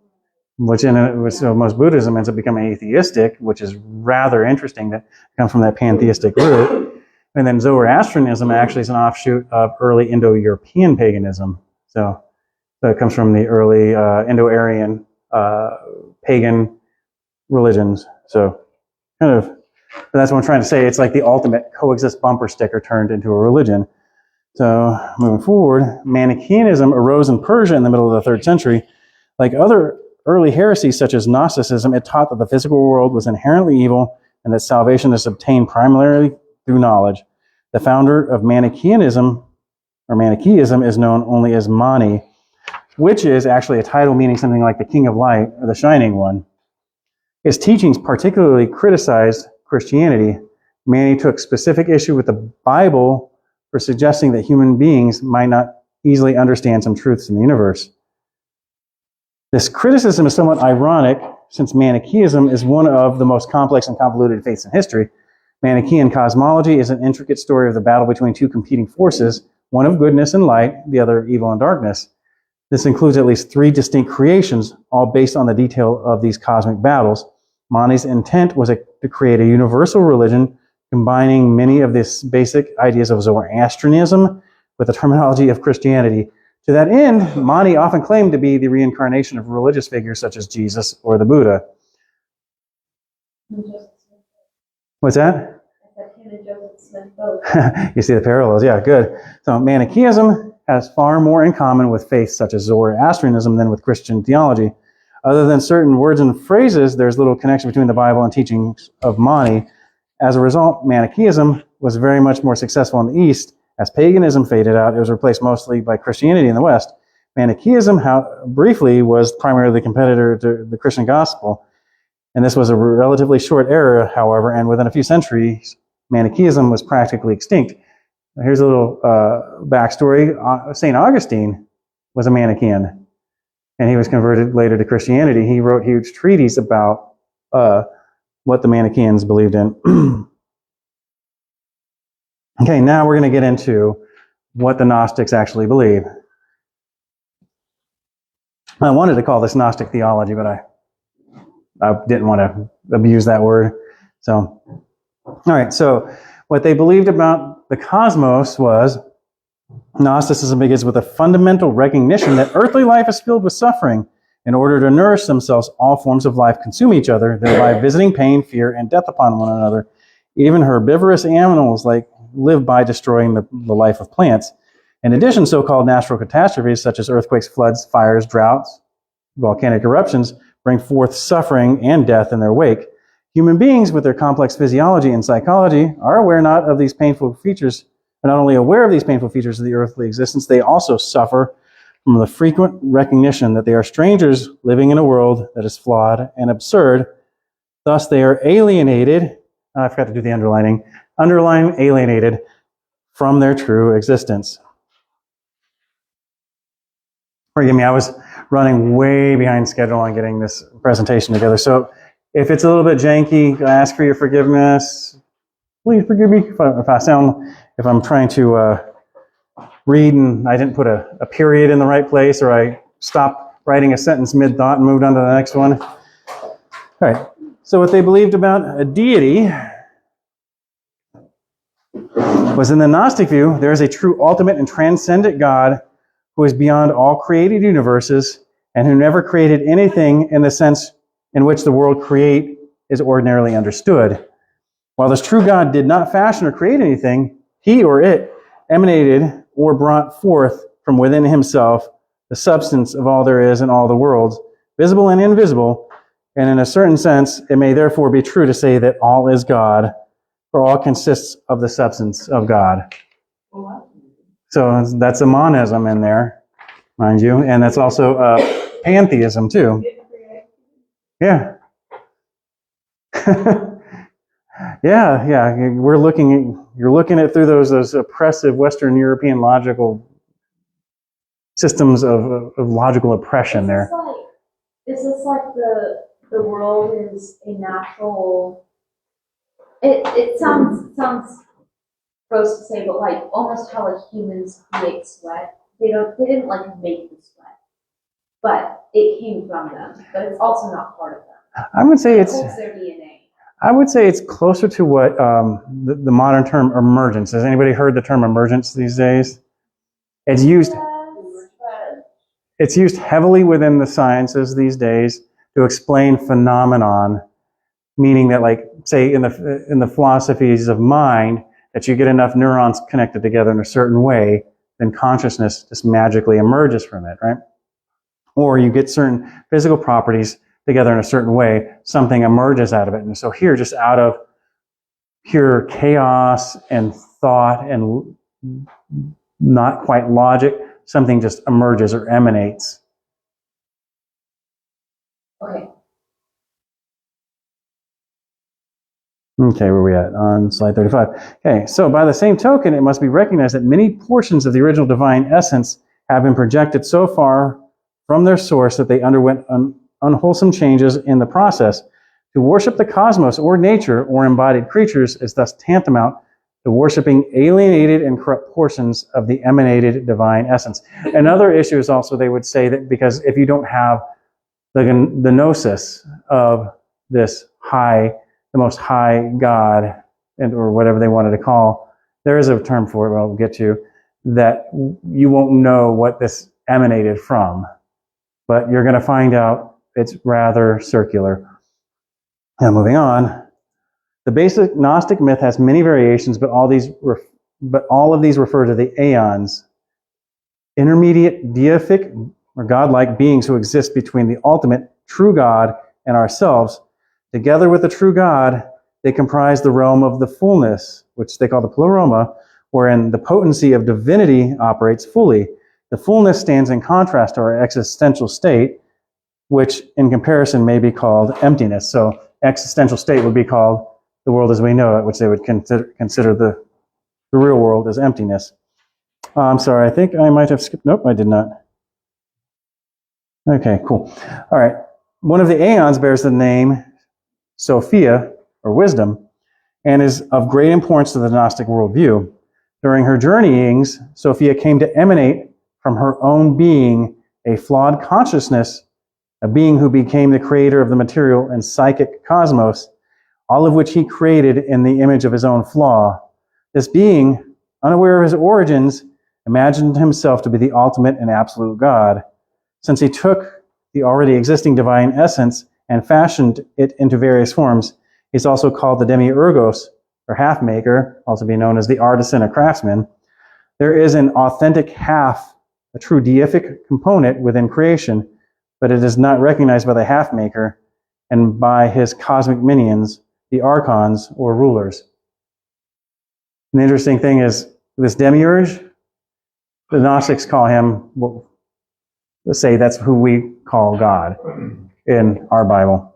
so most Buddhism ends up becoming atheistic, which is rather interesting. That comes from that pantheistic root. And then Zoroastrianism actually is an offshoot of early Indo-European paganism. So it comes from the early Indo-Aryan pagan religions. So that's what I'm trying to say. It's like the ultimate coexist bumper sticker turned into a religion. So moving forward, Manichaeanism arose in Persia in the middle of the 3rd century. Like other early heresies such as Gnosticism, it taught that the physical world was inherently evil and that salvation is obtained primarily through knowledge. The founder of Manichaeism is known only as Mani, which is actually a title meaning something like the King of Light or the Shining One. His teachings particularly criticized Christianity. Mani took specific issue with the Bible for suggesting that human beings might not easily understand some truths in the universe. This criticism is somewhat ironic since Manichaeism is one of the most complex and convoluted faiths in history. Manichaean cosmology is an intricate story of the battle between two competing forces, one of goodness and light, the other of evil and darkness. This includes at least 3 distinct creations, all based on the detail of these cosmic battles. Mani's intent was to create a universal religion combining many of these basic ideas of Zoroastrianism with the terminology of Christianity. To that end, Mani often claimed to be the reincarnation of religious figures such as Jesus or the Buddha. What's that? You see the parallels? Yeah, good. So Manichaeism has far more in common with faiths such as Zoroastrianism than with Christian theology. Other than certain words and phrases, there's little connection between the Bible and teachings of Mani, As a result, Manichaeism was very much more successful in the East. As paganism faded out, it was replaced mostly by Christianity in the West. Manichaeism, briefly, was primarily the competitor to the Christian gospel. And this was a relatively short era, however, and within a few centuries, Manichaeism was practically extinct. Here's a little backstory. St. Augustine was a Manichaean, and he was converted later to Christianity. He wrote huge treatises about what the Manichaeans believed in. Okay, now we're going to get into what the Gnostics actually believe. I wanted to call this Gnostic theology, but I didn't want to abuse that word. So, all right, so what they believed about the cosmos was Gnosticism begins with a fundamental recognition that earthly life is filled with suffering. In order to nourish themselves, all forms of life consume each other, thereby visiting pain, fear, and death upon one another. Even herbivorous animals live by destroying the life of plants. In addition, so-called natural catastrophes such as earthquakes, floods, fires, droughts, volcanic eruptions bring forth suffering and death in their wake. Human beings, with their complex physiology and psychology, are not only aware of these painful features of the earthly existence, they also suffer from the frequent recognition that they are strangers living in a world that is flawed and absurd. Thus, they are alienated. I forgot to do the underlining. Alienated from their true existence. Forgive me, I was running way behind schedule on getting this presentation together. So if it's a little bit janky, I ask for your forgiveness. Please forgive me if I'm trying to read and I didn't put a period in the right place, or I stopped writing a sentence mid-thought and moved on to the next one. All right, so what they believed about a deity was, in the Gnostic view, there is a true ultimate and transcendent God who is beyond all created universes and who never created anything in the sense in which the word create is ordinarily understood. While this true God did not fashion or create anything, he or it emanated or brought forth from within himself the substance of all there is in all the worlds, visible and invisible, and in a certain sense, it may therefore be true to say that all is God, for all consists of the substance of God. So that's a monism in there, mind you, and that's also pantheism too. Yeah. Yeah. You're looking at through those oppressive Western European logical systems of logical oppression there. Is this like the world is a natural? It sounds gross to say, but like almost how like humans create sweat. They didn't like make the sweat, but it came from them. But it's also not part of them. I would say it's their DNA. I would say it's closer to what the modern term emergence. Has anybody heard the term emergence these days? It's used heavily within the sciences these days to explain phenomenon, meaning that, like, say in the philosophies of mind, that you get enough neurons connected together in a certain way, then consciousness just magically emerges from it, right? Or you get certain physical properties together in a certain way, something emerges out of it. And so here, just out of pure chaos and thought and not quite logic, something just emerges or emanates. Okay, where are we at? On slide 35. Okay, so by the same token, it must be recognized that many portions of the original divine essence have been projected so far from their source that they underwent unwholesome changes in the process. To worship the cosmos or nature or embodied creatures is thus tantamount to worshiping alienated and corrupt portions of the emanated divine essence. Another issue is also, they would say that because if you don't have the gnosis of this the most high God, or whatever they wanted to call, there is a term for it, we'll get to, that you won't know what this emanated from. But you're going to find out it's rather circular. Now, moving on. The basic Gnostic myth has many variations, but all of these refer to the aeons, intermediate deific or godlike beings who exist between the ultimate true God and ourselves. Together with the true God, they comprise the realm of the fullness, which they call the pleroma, wherein the potency of divinity operates fully. The fullness stands in contrast to our existential state, which in comparison may be called emptiness. So existential state would be called the world as we know it, which they would consider the real world as emptiness. I'm sorry, I think I might have skipped. Nope, I did not. Okay, cool. All right. One of the aeons bears the name Sophia, or wisdom, and is of great importance to the Gnostic worldview. During her journeyings, Sophia came to emanate from her own being a flawed consciousness, a being who became the creator of the material and psychic cosmos, all of which he created in the image of his own flaw. This being, unaware of his origins, imagined himself to be the ultimate and absolute God. Since he took the already existing divine essence and fashioned it into various forms, he's also called the demiurgos, or half-maker, also be known as the artisan or craftsman. There is an authentic half, a true deific component within creation, but it is not recognized by the half-maker and by his cosmic minions, the archons, or rulers. And the interesting thing is, this demiurge, the Gnostics call him, well, let's say that's who we call God in our Bible.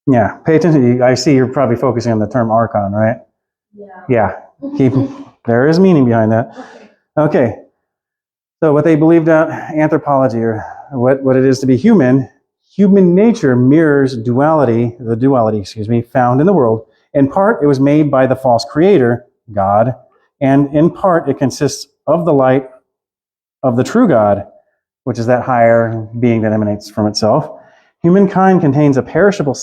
Yeah, pay attention. I see you're probably focusing on the term archon, right? Yeah. There is meaning behind that. Okay. So what they believed about anthropology, or what it is to be human nature mirrors the duality, found in the world. In part, it was made by the false creator, God, and in part, it consists of the light of the true God, which is that higher being that emanates from itself. Humankind contains a perishable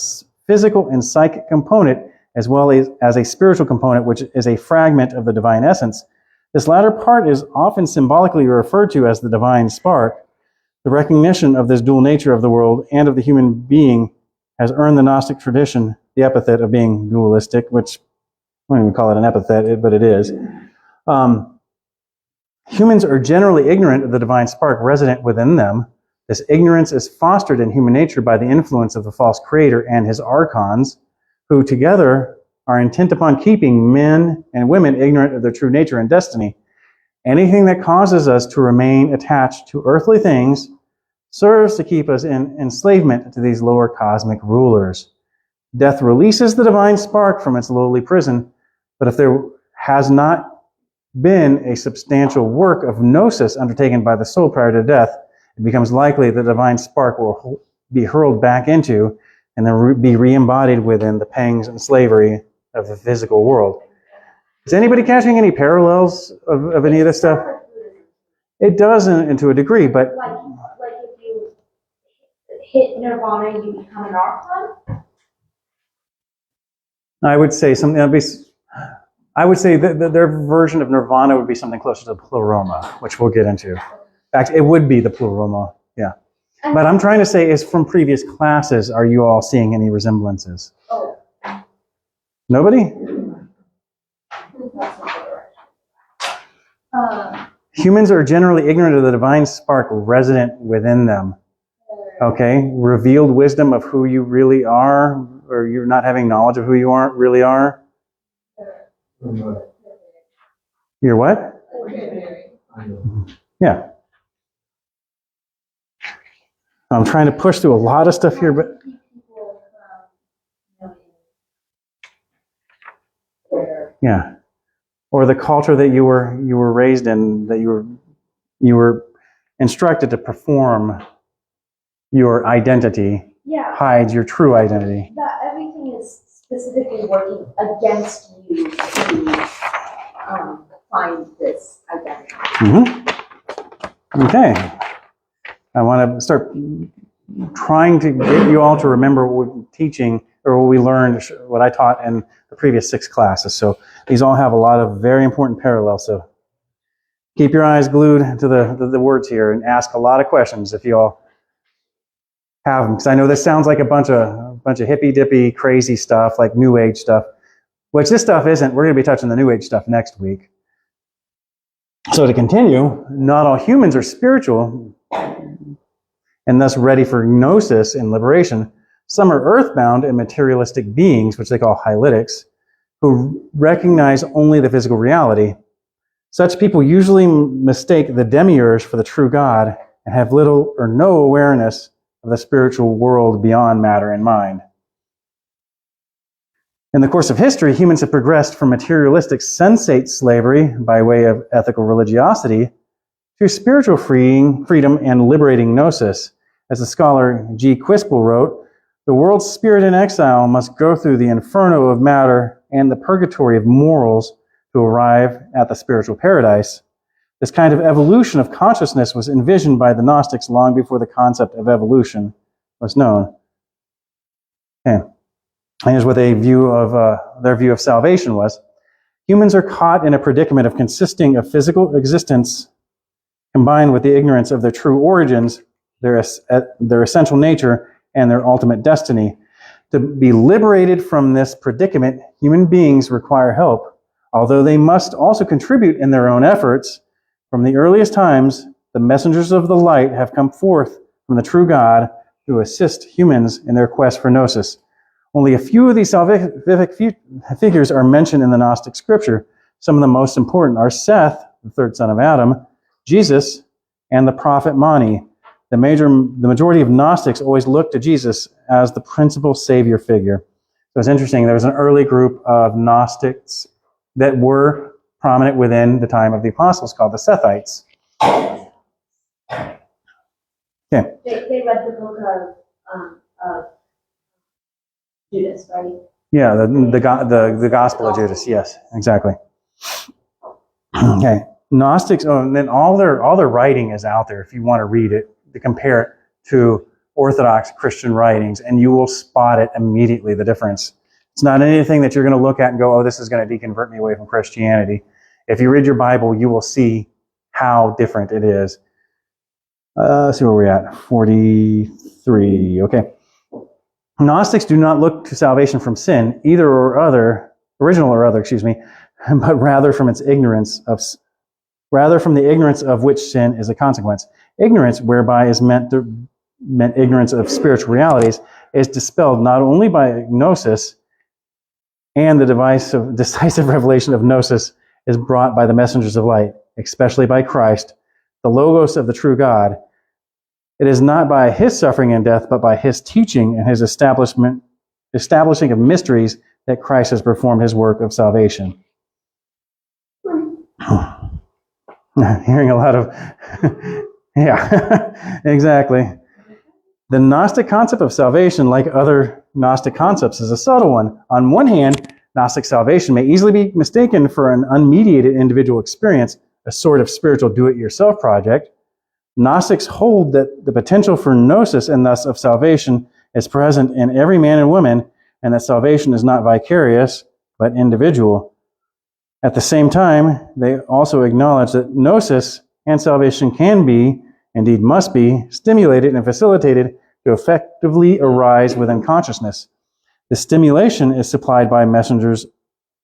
physical and psychic component, as well as a spiritual component, which is a fragment of the divine essence. This latter part is often symbolically referred to as the divine spark. The recognition of this dual nature of the world and of the human being has earned the Gnostic tradition the epithet of being dualistic, which I don't even call it an epithet, but it is. Humans are generally ignorant of the divine spark resident within them. This ignorance is fostered in human nature by the influence of the false creator and his archons, who together are intent upon keeping men and women ignorant of their true nature and destiny. Anything that causes us to remain attached to earthly things serves to keep us in enslavement to these lower cosmic rulers. Death releases the divine spark from its lowly prison, but if there has not been a substantial work of gnosis undertaken by the soul prior to death, it becomes likely the divine spark will be hurled back into and then be re-embodied within the pangs and slavery of the physical world. Is anybody catching any parallels of any of this stuff? It does to a degree, but... Like if you hit nirvana, you become an archon? I would say something... I would say that their version of nirvana would be something closer to pleroma, which we'll get into. In fact, it would be the pleroma, yeah. But I'm trying to say is from previous classes, are you all seeing any resemblances? Oh. Nobody? Humans are generally ignorant of the divine spark resident within them. Okay? Revealed wisdom of who you really are, or you're not having knowledge of who you really are. You're what? Yeah. I'm trying to push through a lot of stuff here, but yeah. Or the culture that you were raised in, that you were instructed to perform your identity, hides your true identity. That everything is specifically working against you to find this identity. Mm-hmm. Okay. I want to start trying to get you all to remember what we're teaching, or what we learned, what I taught in the previous 6 classes. So these all have a lot of very important parallels. So keep your eyes glued to the words here and ask a lot of questions if you all have them. Because I know this sounds like a bunch of hippy-dippy, crazy stuff, like New Age stuff, which this stuff isn't. We're going to be touching the New Age stuff next week. So to continue, not all humans are spiritual and thus ready for gnosis and liberation. Some are earthbound and materialistic beings, which they call hylidics, who recognize only the physical reality. Such people usually mistake the demiurge for the true God and have little or no awareness of the spiritual world beyond matter and mind. In the course of history, humans have progressed from materialistic sensate slavery by way of ethical religiosity to spiritual freedom and liberating gnosis. As the scholar G. Quispel wrote, the world's spirit in exile must go through the inferno of matter and the purgatory of morals to arrive at the spiritual paradise. This kind of evolution of consciousness was envisioned by the Gnostics long before the concept of evolution was known. Okay. And here's what their view of salvation was. Humans are caught in a predicament of consisting of physical existence combined with the ignorance of their true origins, their essential nature, and their ultimate destiny. To be liberated from this predicament, human beings require help, although they must also contribute in their own efforts. From the earliest times, the messengers of the light have come forth from the true God to assist humans in their quest for gnosis. Only a few of these salvific figures are mentioned in the Gnostic scripture. Some of the most important are Seth, the third son of Adam, Jesus, and the prophet Mani. The majority of Gnostics always look to Jesus as the principal savior figure. So it's interesting, there was an early group of Gnostics that were prominent within the time of the apostles called the Sethites. Okay. They read the book of Judas, right? Yeah, the Gospel of Judas. Yes, exactly. Okay, Gnostics. Oh, and then all their writing is out there if you want to read it, to compare it to Orthodox Christian writings, and you will spot it immediately, the difference. It's not anything that you're going to look at and go, oh, this is going to deconvert me away from Christianity. If you read your Bible, you will see how different it is. Let's see where we're at. 43. Okay. Gnostics do not look to salvation from sin, original or other, but rather from the ignorance of which sin is a consequence. Ignorance, whereby is meant ignorance of spiritual realities, is dispelled not only by gnosis, and the decisive revelation of gnosis is brought by the messengers of light, especially by Christ, the Logos of the true God. It is not by his suffering and death, but by his teaching and his establishing of mysteries that Christ has performed his work of salvation. Hearing a lot of, yeah, exactly. The Gnostic concept of salvation, like other Gnostic concepts, is a subtle one. On one hand, Gnostic salvation may easily be mistaken for an unmediated individual experience, a sort of spiritual do-it-yourself project. Gnostics hold that the potential for gnosis and thus of salvation is present in every man and woman, and that salvation is not vicarious, but individual. At the same time, they also acknowledge that gnosis and salvation can be, indeed must be, stimulated and facilitated to effectively arise within consciousness. The stimulation is supplied by messengers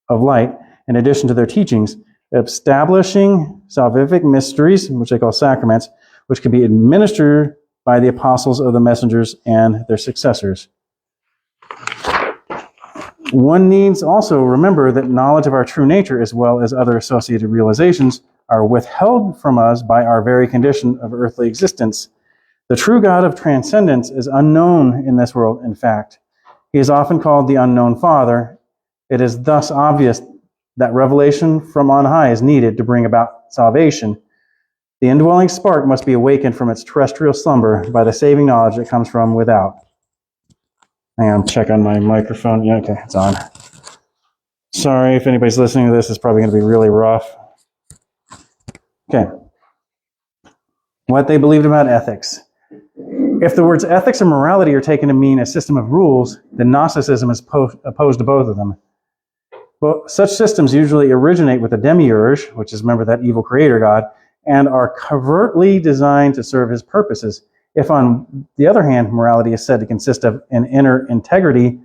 of light, in addition to their teachings, establishing salvific mysteries, which they call sacraments, which can be administered by the apostles of the messengers and their successors. One needs also remember that knowledge of our true nature, as well as other associated realizations, are withheld from us by our very condition of earthly existence. The true God of transcendence is unknown in this world, in fact. He is often called the unknown Father. It is thus obvious that revelation from on high is needed to bring about salvation. The indwelling spark must be awakened from its terrestrial slumber by the saving knowledge that comes from without. Hang on, check on my microphone. Yeah, okay, it's on. Sorry if anybody's listening to this, it's probably going to be really rough. Okay. What they believed about ethics. If the words ethics and morality are taken to mean a system of rules, then Gnosticism is opposed to both of them. But such systems usually originate with the demiurge, which is, remember, that evil creator god, and are covertly designed to serve his purposes. If, on the other hand, morality is said to consist of an inner integrity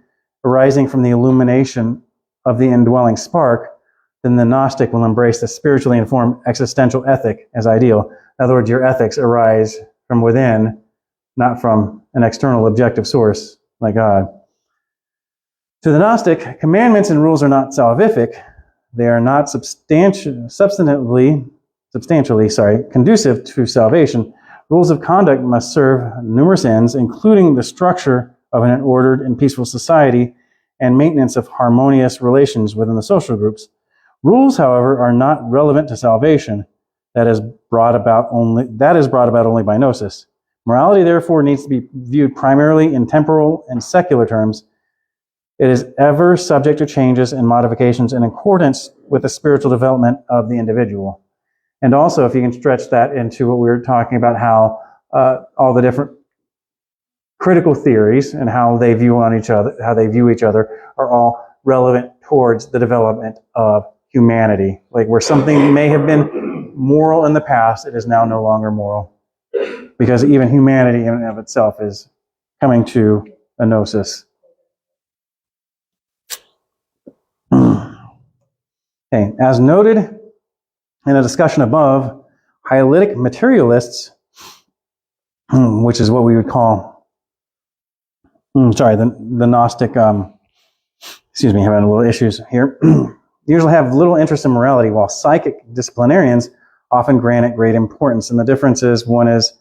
arising from the illumination of the indwelling spark, then the Gnostic will embrace the spiritually informed existential ethic as ideal. In other words, your ethics arise from within, not from an external objective source, like God. To the Gnostic, commandments and rules are not salvific. They are not substantially conducive to salvation. Rules of conduct must serve numerous ends, including the structure of an ordered and peaceful society and maintenance of harmonious relations within the social groups. Rules, however, are not relevant to salvation. That is brought about only by gnosis. Morality, therefore, needs to be viewed primarily in temporal and secular terms. It is ever subject to changes and modifications in accordance with the spiritual development of the individual. And also, if you can stretch that into what we were talking about, how all the different critical theories and how they view each other are all relevant towards the development of humanity. Like where something may have been moral in the past, it is now no longer moral. Because even humanity in and of itself is coming to a gnosis. Okay, as noted in a discussion above, Hylitic materialists, which is what we would call, the Gnostic, having a little issues here, usually have little interest in morality, while psychic disciplinarians often grant it great importance. And the difference is, one is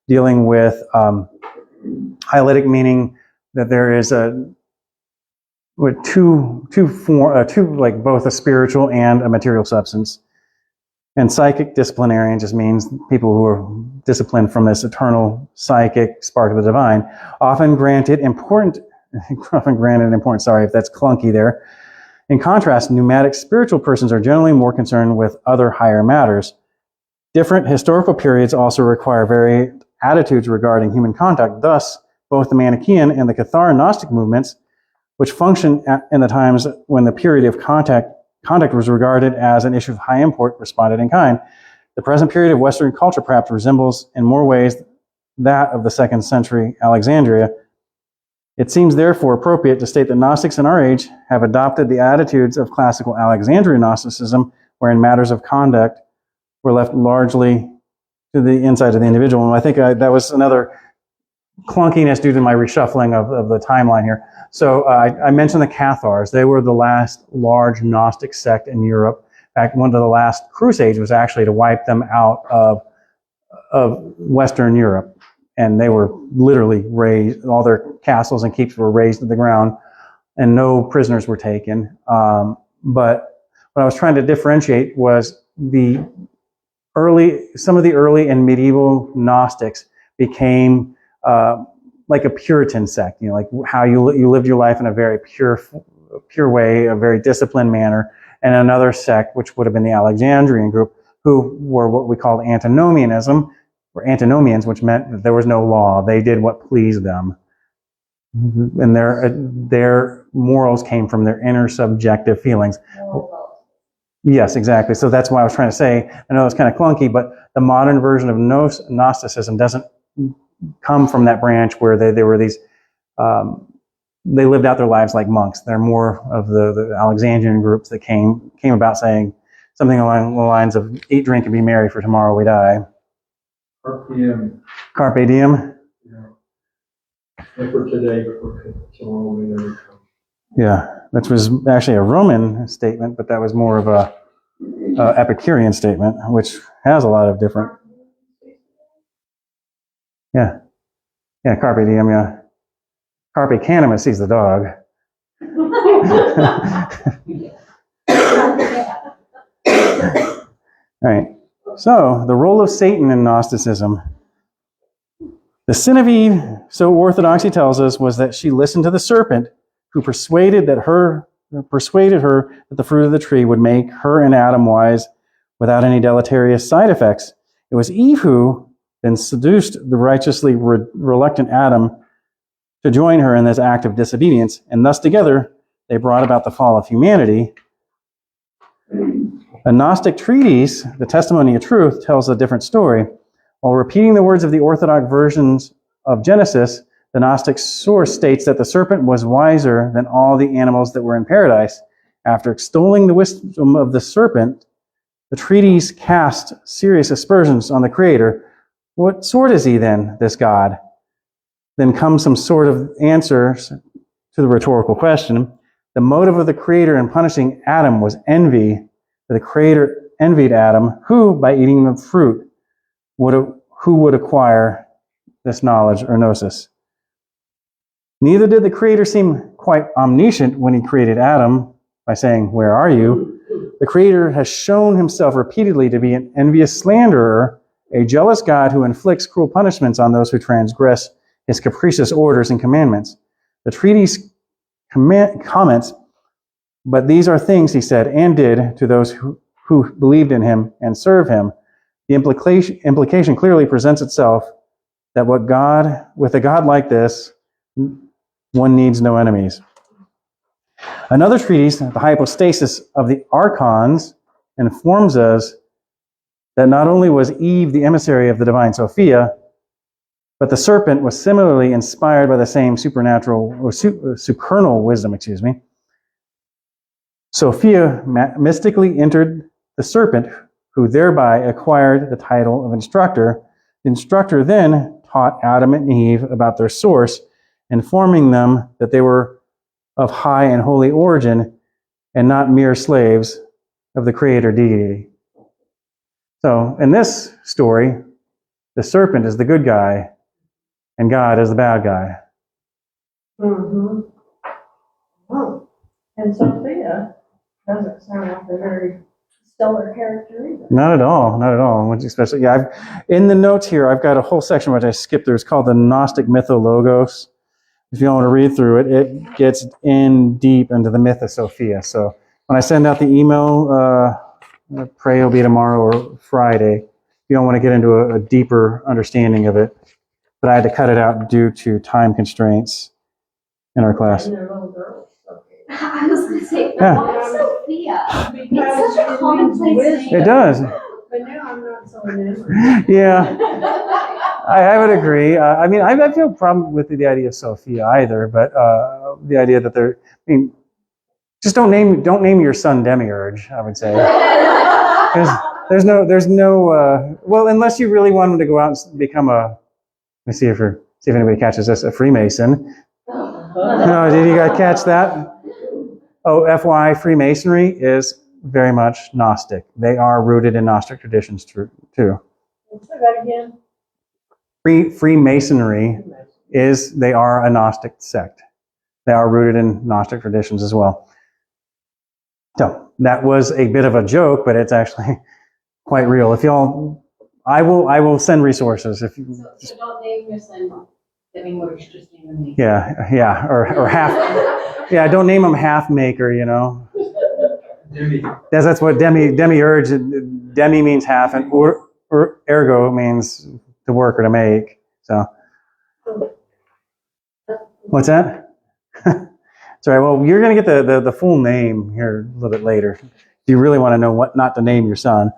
dealing with Hylitic, meaning that there is two like both a spiritual and a material substance. And psychic disciplinarian just means people who are disciplined from this eternal psychic spark of the divine, often granted importance, sorry if that's clunky there. In contrast, pneumatic spiritual persons are generally more concerned with other higher matters. Different historical periods also require varied attitudes regarding human contact. Thus, both the Manichaean and the Cathar Gnostic movements, which functioned in the times when the period of contact was regarded as an issue of high import, responded in kind. The present period of Western culture perhaps resembles in more ways that of the 2nd century Alexandria. It seems therefore appropriate to state that Gnostics in our age have adopted the attitudes of classical Alexandrian Gnosticism, wherein matters of conduct were left largely to the insight of the individual. And I think that was another clunkiness due to my reshuffling of the timeline here. So I mentioned the Cathars. They were the last large Gnostic sect in Europe. In fact, one of the last crusades was actually to wipe them out of Western Europe. And they were literally razed. All their castles and keeps were razed to the ground, and no prisoners were taken. But what I was trying to differentiate was some of the early and medieval Gnostics became like a Puritan sect, like how you lived your life in a very pure way, a very disciplined manner, and another sect, which would have been the Alexandrian group, who were what we called antinomianism, or antinomians, which meant that there was no law. They did what pleased them. And their morals came from their inner subjective feelings. Yes, exactly. So that's why I was trying to say, I know it's kind of clunky, but the modern version of Gnosticism doesn't come from that branch where they were these, they lived out their lives like monks. They're more of the Alexandrian groups that came about saying something along the lines of eat, drink, and be merry, for tomorrow we die. Carpe diem. Yeah. And for today, but for tomorrow we never come. Yeah, which was actually a Roman statement, but that was more of a Epicurean statement, which has a lot of different. Yeah, carpe diem. Yeah, carpe canimus. He's the dog. All right. So the role of Satan in Gnosticism. The sin of Eve, so orthodoxy tells us, was that she listened to the serpent, who persuaded her that the fruit of the tree would make her and Adam wise without any deleterious side effects. It was Eve who then seduced the righteously reluctant Adam to join her in this act of disobedience, and thus together they brought about the fall of humanity. A Gnostic treatise, The Testimony of Truth, tells a different story. While repeating the words of the Orthodox versions of Genesis, the Gnostic source states that the serpent was wiser than all the animals that were in paradise. After extolling the wisdom of the serpent, the treatise cast serious aspersions on the Creator. What sort is he then, this God? then comes some sort of answer to the rhetorical question. The motive of the Creator in punishing Adam was envy. The Creator envied Adam, who, by eating the fruit, who would acquire this knowledge or gnosis. Neither did the Creator seem quite omniscient when he created Adam by saying, "Where are you?" The Creator has shown himself repeatedly to be an envious slanderer, a jealous God who inflicts cruel punishments on those who transgress his capricious orders and commandments. The treatise comments, "But these are things he said and did to those who believed in him and served him." The implication clearly presents itself that with a God like this, one needs no enemies. Another treatise, the Hypostasis of the Archons, informs us that not only was Eve the emissary of the divine Sophia, but the serpent was similarly inspired by the same supernatural or supernal wisdom, Sophia mystically entered the serpent, who thereby acquired the title of instructor. The instructor then taught Adam and Eve about their source, informing them that they were of high and holy origin and not mere slaves of the Creator deity. So, in this story, the serpent is the good guy and God is the bad guy. Mm-hmm. Oh. And Sophia doesn't sound like a very stellar character either. Not at all, not at all. Especially, in the notes here, I've got a whole section which I skipped through. It's called the Gnostic Mythologos. If you want to read through it, it gets in deep into the myth of Sophia. So when I send out the email, I pray it'll be tomorrow or Friday. You don't want to get into a deeper understanding of it. But I had to cut it out due to time constraints in our class. And they're little girls. Okay. I was going to say, Yeah. why Sophia? Because It's such a commonplace name. It does. But now I'm not so enamored. Yeah, I would agree. I mean, I have no problem with the idea of Sophia either, but the idea that just don't name your son Demiurge, I would say. There's no, well, unless you really want him to go out and become let me see if anybody catches this, a Freemason. No, did you guys catch that? Oh, FYI, Freemasonry is very much Gnostic. They are rooted in Gnostic traditions too. Say that again. Freemasonry they are a Gnostic sect. They are rooted in Gnostic traditions as well. So that was a bit of a joke, but it's actually quite real. If y'all, I will send resources if you. So don't name your son Demiurge, just name him me. Yeah, or half. Yeah, don't name him half maker. Demi. That's what demiurge. Demi means half, and ergo means to work or to make. So, what's that? Sorry. Well, you're going to get the full name here a little bit later. If you really want to know what not to name your son.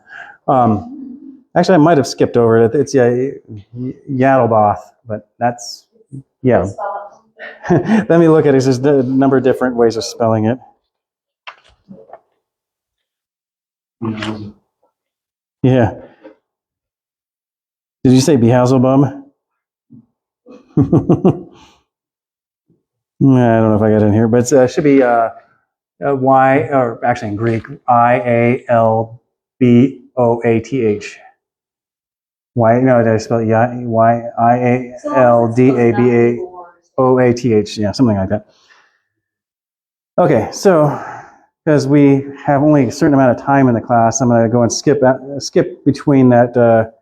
Actually, I might have skipped over it. It's Yaddleboth, but that's Let me look at it. There's a number of different ways of spelling it. Yeah. Did you say Beelzebub? I don't know if I got it in here, but it should be Y, or actually in Greek, Ialboath. Why? No, did I spell it? Yialdabaoath. Yeah, something like that. Okay, so because we have only a certain amount of time in the class, I'm going to go and skip between that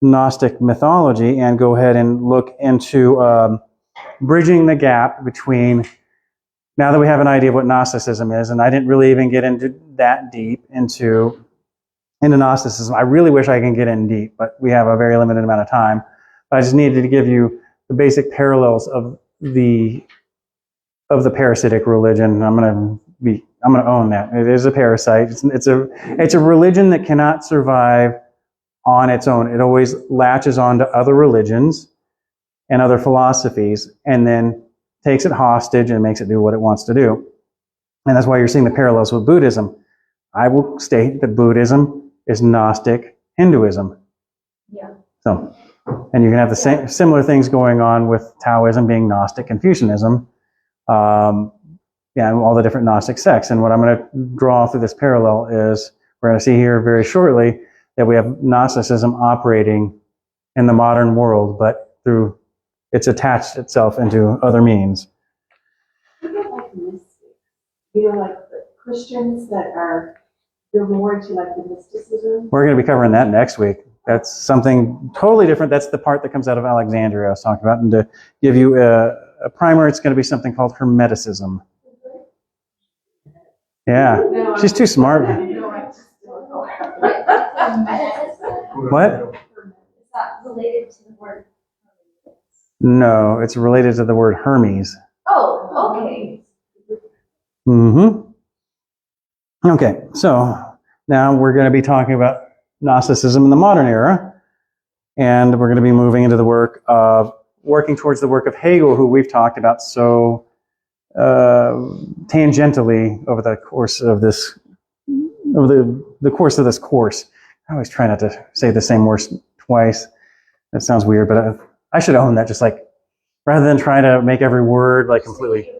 Gnostic mythology and go ahead and look into bridging the gap between, now that we have an idea of what Gnosticism is, and I didn't really even get into that deep into Gnosticism. I really wish I can get in deep, but we have a very limited amount of time. But I just needed to give you the basic parallels of the parasitic religion. I'm going to own that. It is a parasite. It's a religion that cannot survive on its own. It always latches on to other religions and other philosophies, and then takes it hostage and makes it do what it wants to do. And that's why you're seeing the parallels with Buddhism. I will state that Buddhism is Gnostic Hinduism. Yeah. So And you can have the same similar things going on with Taoism being Gnostic, Confucianism, and all the different Gnostic sects. And what I'm going to draw through this parallel is we're going to see here very shortly that we have Gnosticism operating in the modern world, but through it's attached itself into other means. What about like mystics? You know, like the Christians that are, they're more into like the mysticism? We're going to be covering that next week. That's something totally different. That's the part that comes out of Alexandria I was talking about. And to give you a primer, it's going to be something called Hermeticism. Yeah, No, she's too smart. No, I just don't know. What? Is that related to the word? No, it's related to the word Hermes. Oh, okay. Okay, so now we're going to be talking about Gnosticism in the modern era, and we're going to be moving into the working towards the work of Hegel, who we've talked about so tangentially over the course of this, course. I always try not to say the same words twice. That sounds weird, but I should own that. Just like rather than trying to make every word like completely.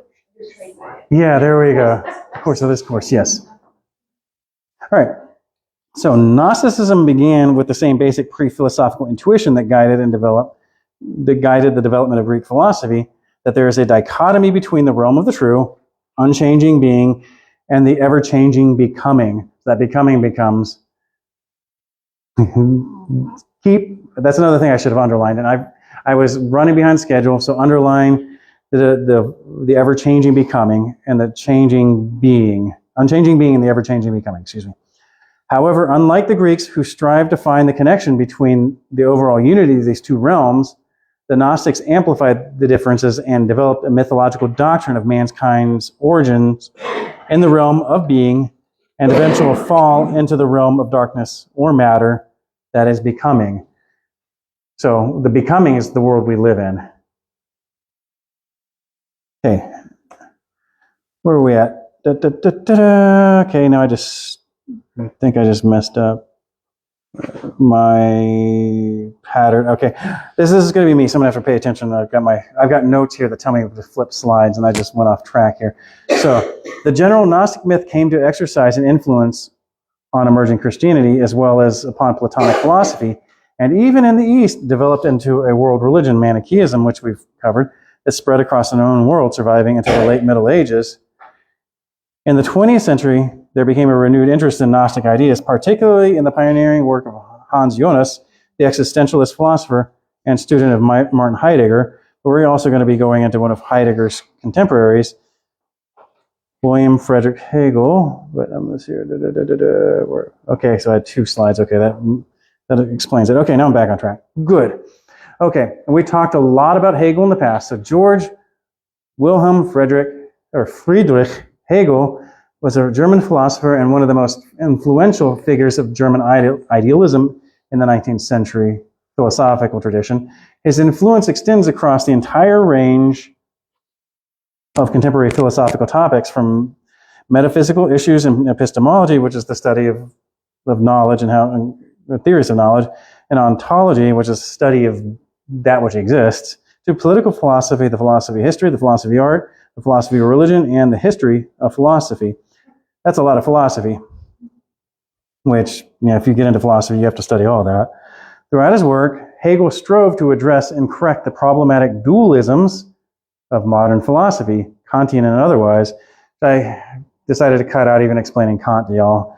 Yeah, there we go. Course of this course, yes. All right. So Gnosticism began with the same basic pre-philosophical intuition that guided the development of Greek philosophy, that there is a dichotomy between the realm of the true, unchanging being, and the ever-changing becoming. That becoming becomes that's another thing I should have underlined, and I was running behind schedule, so underline the ever-changing becoming and the changing being, unchanging being and the ever-changing becoming, excuse me. However, unlike the Greeks who strive to find the connection between the overall unity of these two realms, the Gnostics amplified the differences and developed a mythological doctrine of mankind's origins in the realm of being and eventual fall into the realm of darkness or matter, that is becoming. So the becoming is the world we live in. Okay, where are we at? Okay, now I think I just messed up my pattern. Okay, this is going to be me, so I'm going to have to pay attention. I've got notes here that tell me to flip slides, and I just went off track here. So the general Gnostic myth came to exercise an influence on emerging Christianity as well as upon Platonic philosophy, and even in the East developed into a world religion, Manichaeism, which we've covered, that spread across the known world, surviving until the late Middle Ages. In the 20th century, there became a renewed interest in Gnostic ideas, particularly in the pioneering work of Hans Jonas, the existentialist philosopher and student of Martin Heidegger. But we're also going to be going into one of Heidegger's contemporaries, William Friedrich Hegel. But I'm this here. Okay, so I had two slides. Okay, that explains it. Okay, now I'm back on track. Good. Okay, and we talked a lot about Hegel in the past. So George Wilhelm Friedrich Hegel was a German philosopher and one of the most influential figures of German idealism in the 19th century philosophical tradition. His influence extends across the entire range of contemporary philosophical topics, from metaphysical issues and epistemology, which is the study of knowledge and the theories of knowledge, and ontology, which is the study of that which exists, to political philosophy, the philosophy of history, the philosophy of art, the philosophy of religion, and the history of philosophy. That's a lot of philosophy, which, if you get into philosophy, you have to study all that. Throughout his work, Hegel strove to address and correct the problematic dualisms of modern philosophy, Kantian and otherwise. I decided to cut out even explaining Kant to y'all.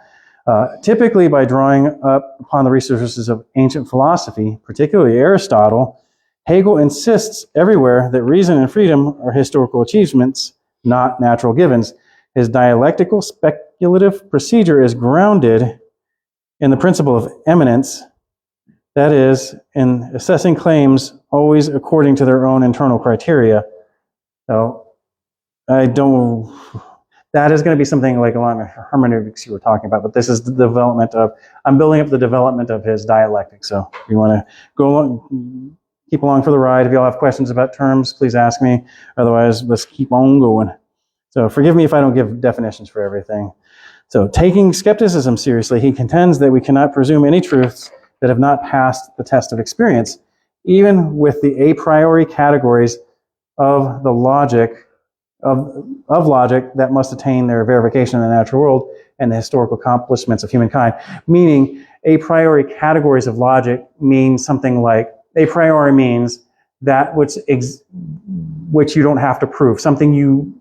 Typically by drawing up upon the resources of ancient philosophy, particularly Aristotle, Hegel insists everywhere that reason and freedom are historical achievements, not natural givens. His dialectical speculative procedure is grounded in the principle of eminence, that is, in assessing claims always according to their own internal criteria. So, that is going to be something like along the hermeneutics you were talking about, but this is the development of, I'm building up the development of his dialectic. So if you want to go along, keep along for the ride. If you all have questions about terms, please ask me. Otherwise, let's keep on going. So forgive me if I don't give definitions for everything. So taking skepticism seriously, he contends that we cannot presume any truths that have not passed the test of experience. even with the a priori categories of the logic of logic that must attain their verification in the natural world and the historical accomplishments of humankind. Meaning, a priori categories of logic means something like, a priori means that which you don't have to prove, something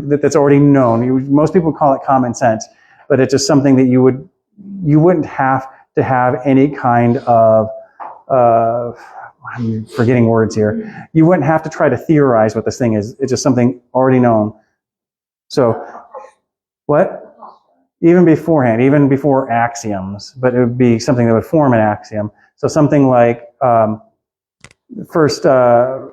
that's already known. Most people call it common sense, but it's just something that you wouldn't have to have any kind of I'm forgetting words here. You wouldn't have to try to theorize what this thing is. It's just something already known. So, what? Even beforehand, even before axioms, but it would be something that would form an axiom. So something like, first, a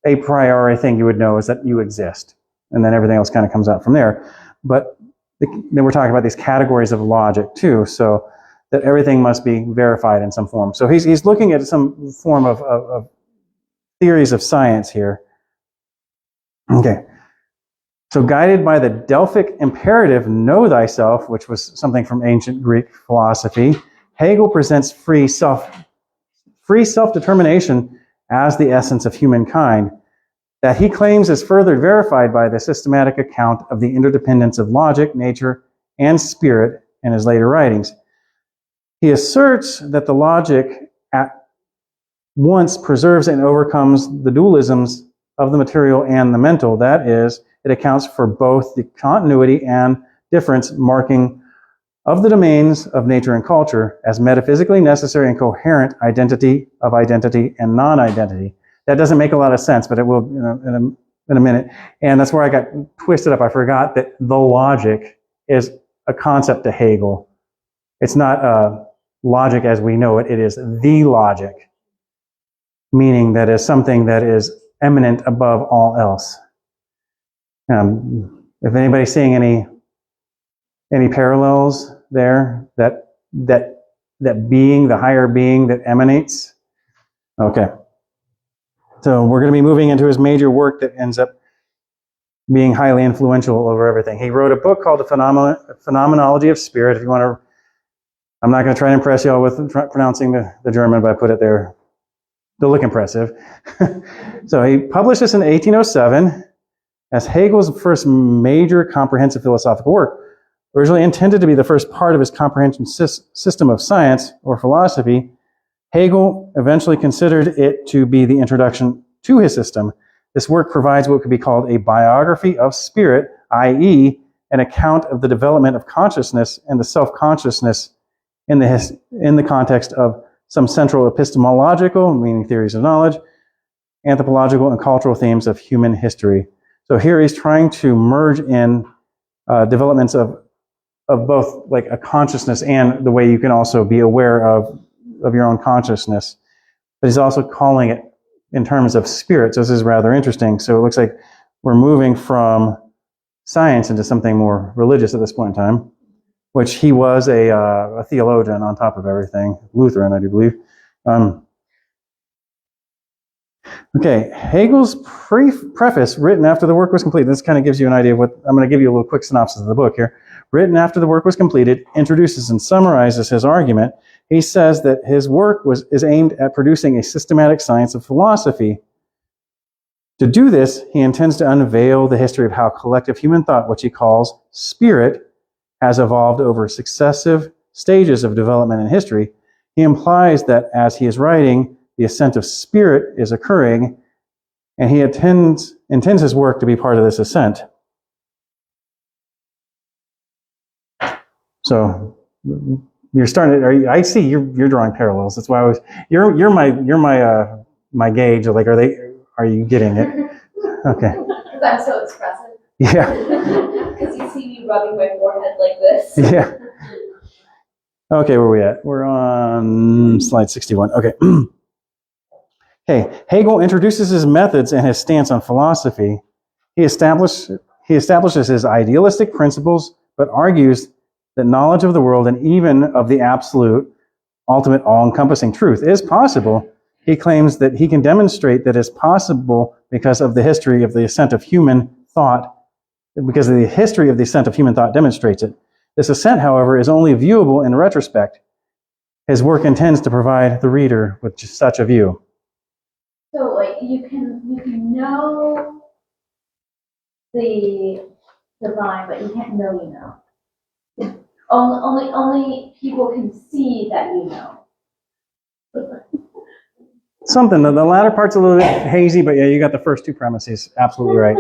priori thing you would know is that you exist. And then everything else kind of comes out from there. But then we're talking about these categories of logic too. So that everything must be verified in some form. So he's looking at some form of theories of science here. Okay. So guided by the Delphic imperative, know thyself, which was something from ancient Greek philosophy, Hegel presents free self-determination as the essence of humankind, that he claims is further verified by the systematic account of the interdependence of logic, nature, and spirit in his later writings. He asserts that the logic at once preserves and overcomes the dualisms of the material and the mental. That is, it accounts for both the continuity and difference marking of the domains of nature and culture as metaphysically necessary and coherent identity of identity and non-identity. That doesn't make a lot of sense, but it will in a minute. And that's where I got twisted up. I forgot that the logic is a concept to Hegel. It's not logic as we know it. It is the logic, meaning that is something that is eminent above all else. If anybody's seeing any parallels there, that being, the higher being that emanates. Okay. So we're going to be moving into his major work that ends up being highly influential over everything. He wrote a book called The Phenomenology of Spirit. If you want to, I'm not going to try to impress you all with pronouncing the German, but I put it there to look impressive. So he published this in 1807 as Hegel's first major comprehensive philosophical work. Originally intended to be the first part of his comprehension system of science or philosophy, Hegel eventually considered it to be the introduction to his system. This work provides what could be called a biography of spirit, i.e., an account of the development of consciousness and the self-consciousness in the context of some central epistemological, meaning theories of knowledge, anthropological and cultural themes of human history. So here he's trying to merge in developments of both like a consciousness and the way you can also be aware of your own consciousness. But he's also calling it in terms of spirit. So this is rather interesting. So it looks like we're moving from science into something more religious at this point in time, which he was a theologian on top of everything, Lutheran, I do believe. Okay, Hegel's preface, written after the work was completed. This kind of gives you an idea of what, I'm going to give you a little quick synopsis of the book here. Written after the work was completed, introduces and summarizes his argument. He says that his work is aimed at producing a systematic science of philosophy. To do this, he intends to unveil the history of how collective human thought, which he calls spirit, has evolved over successive stages of development in history. He implies that as he is writing, the ascent of spirit is occurring, and he intends his work to be part of this ascent. So you're starting. I see you're drawing parallels. That's why I was. You're my gauge. Like, are you getting it? Okay. Because I'm so expressive. Yeah. Because you see me rubbing my forehead like this. Yeah. Okay, where are we at? We're on slide 61. Okay. Okay. Hegel introduces his methods and his stance on philosophy. He establishes his idealistic principles, but argues that knowledge of the world and even of the absolute, ultimate, all-encompassing truth is possible. He claims that he can demonstrate that it's possible because of the history of the ascent of human thought, because the history of the ascent of human thought demonstrates it. This ascent, however, is only viewable in retrospect. His work intends to provide the reader with just such a view. So like you can know the divine, but you can't know you know. Only people can see that you know. Something. The latter part's a little bit hazy, but yeah, you got the first two premises absolutely right.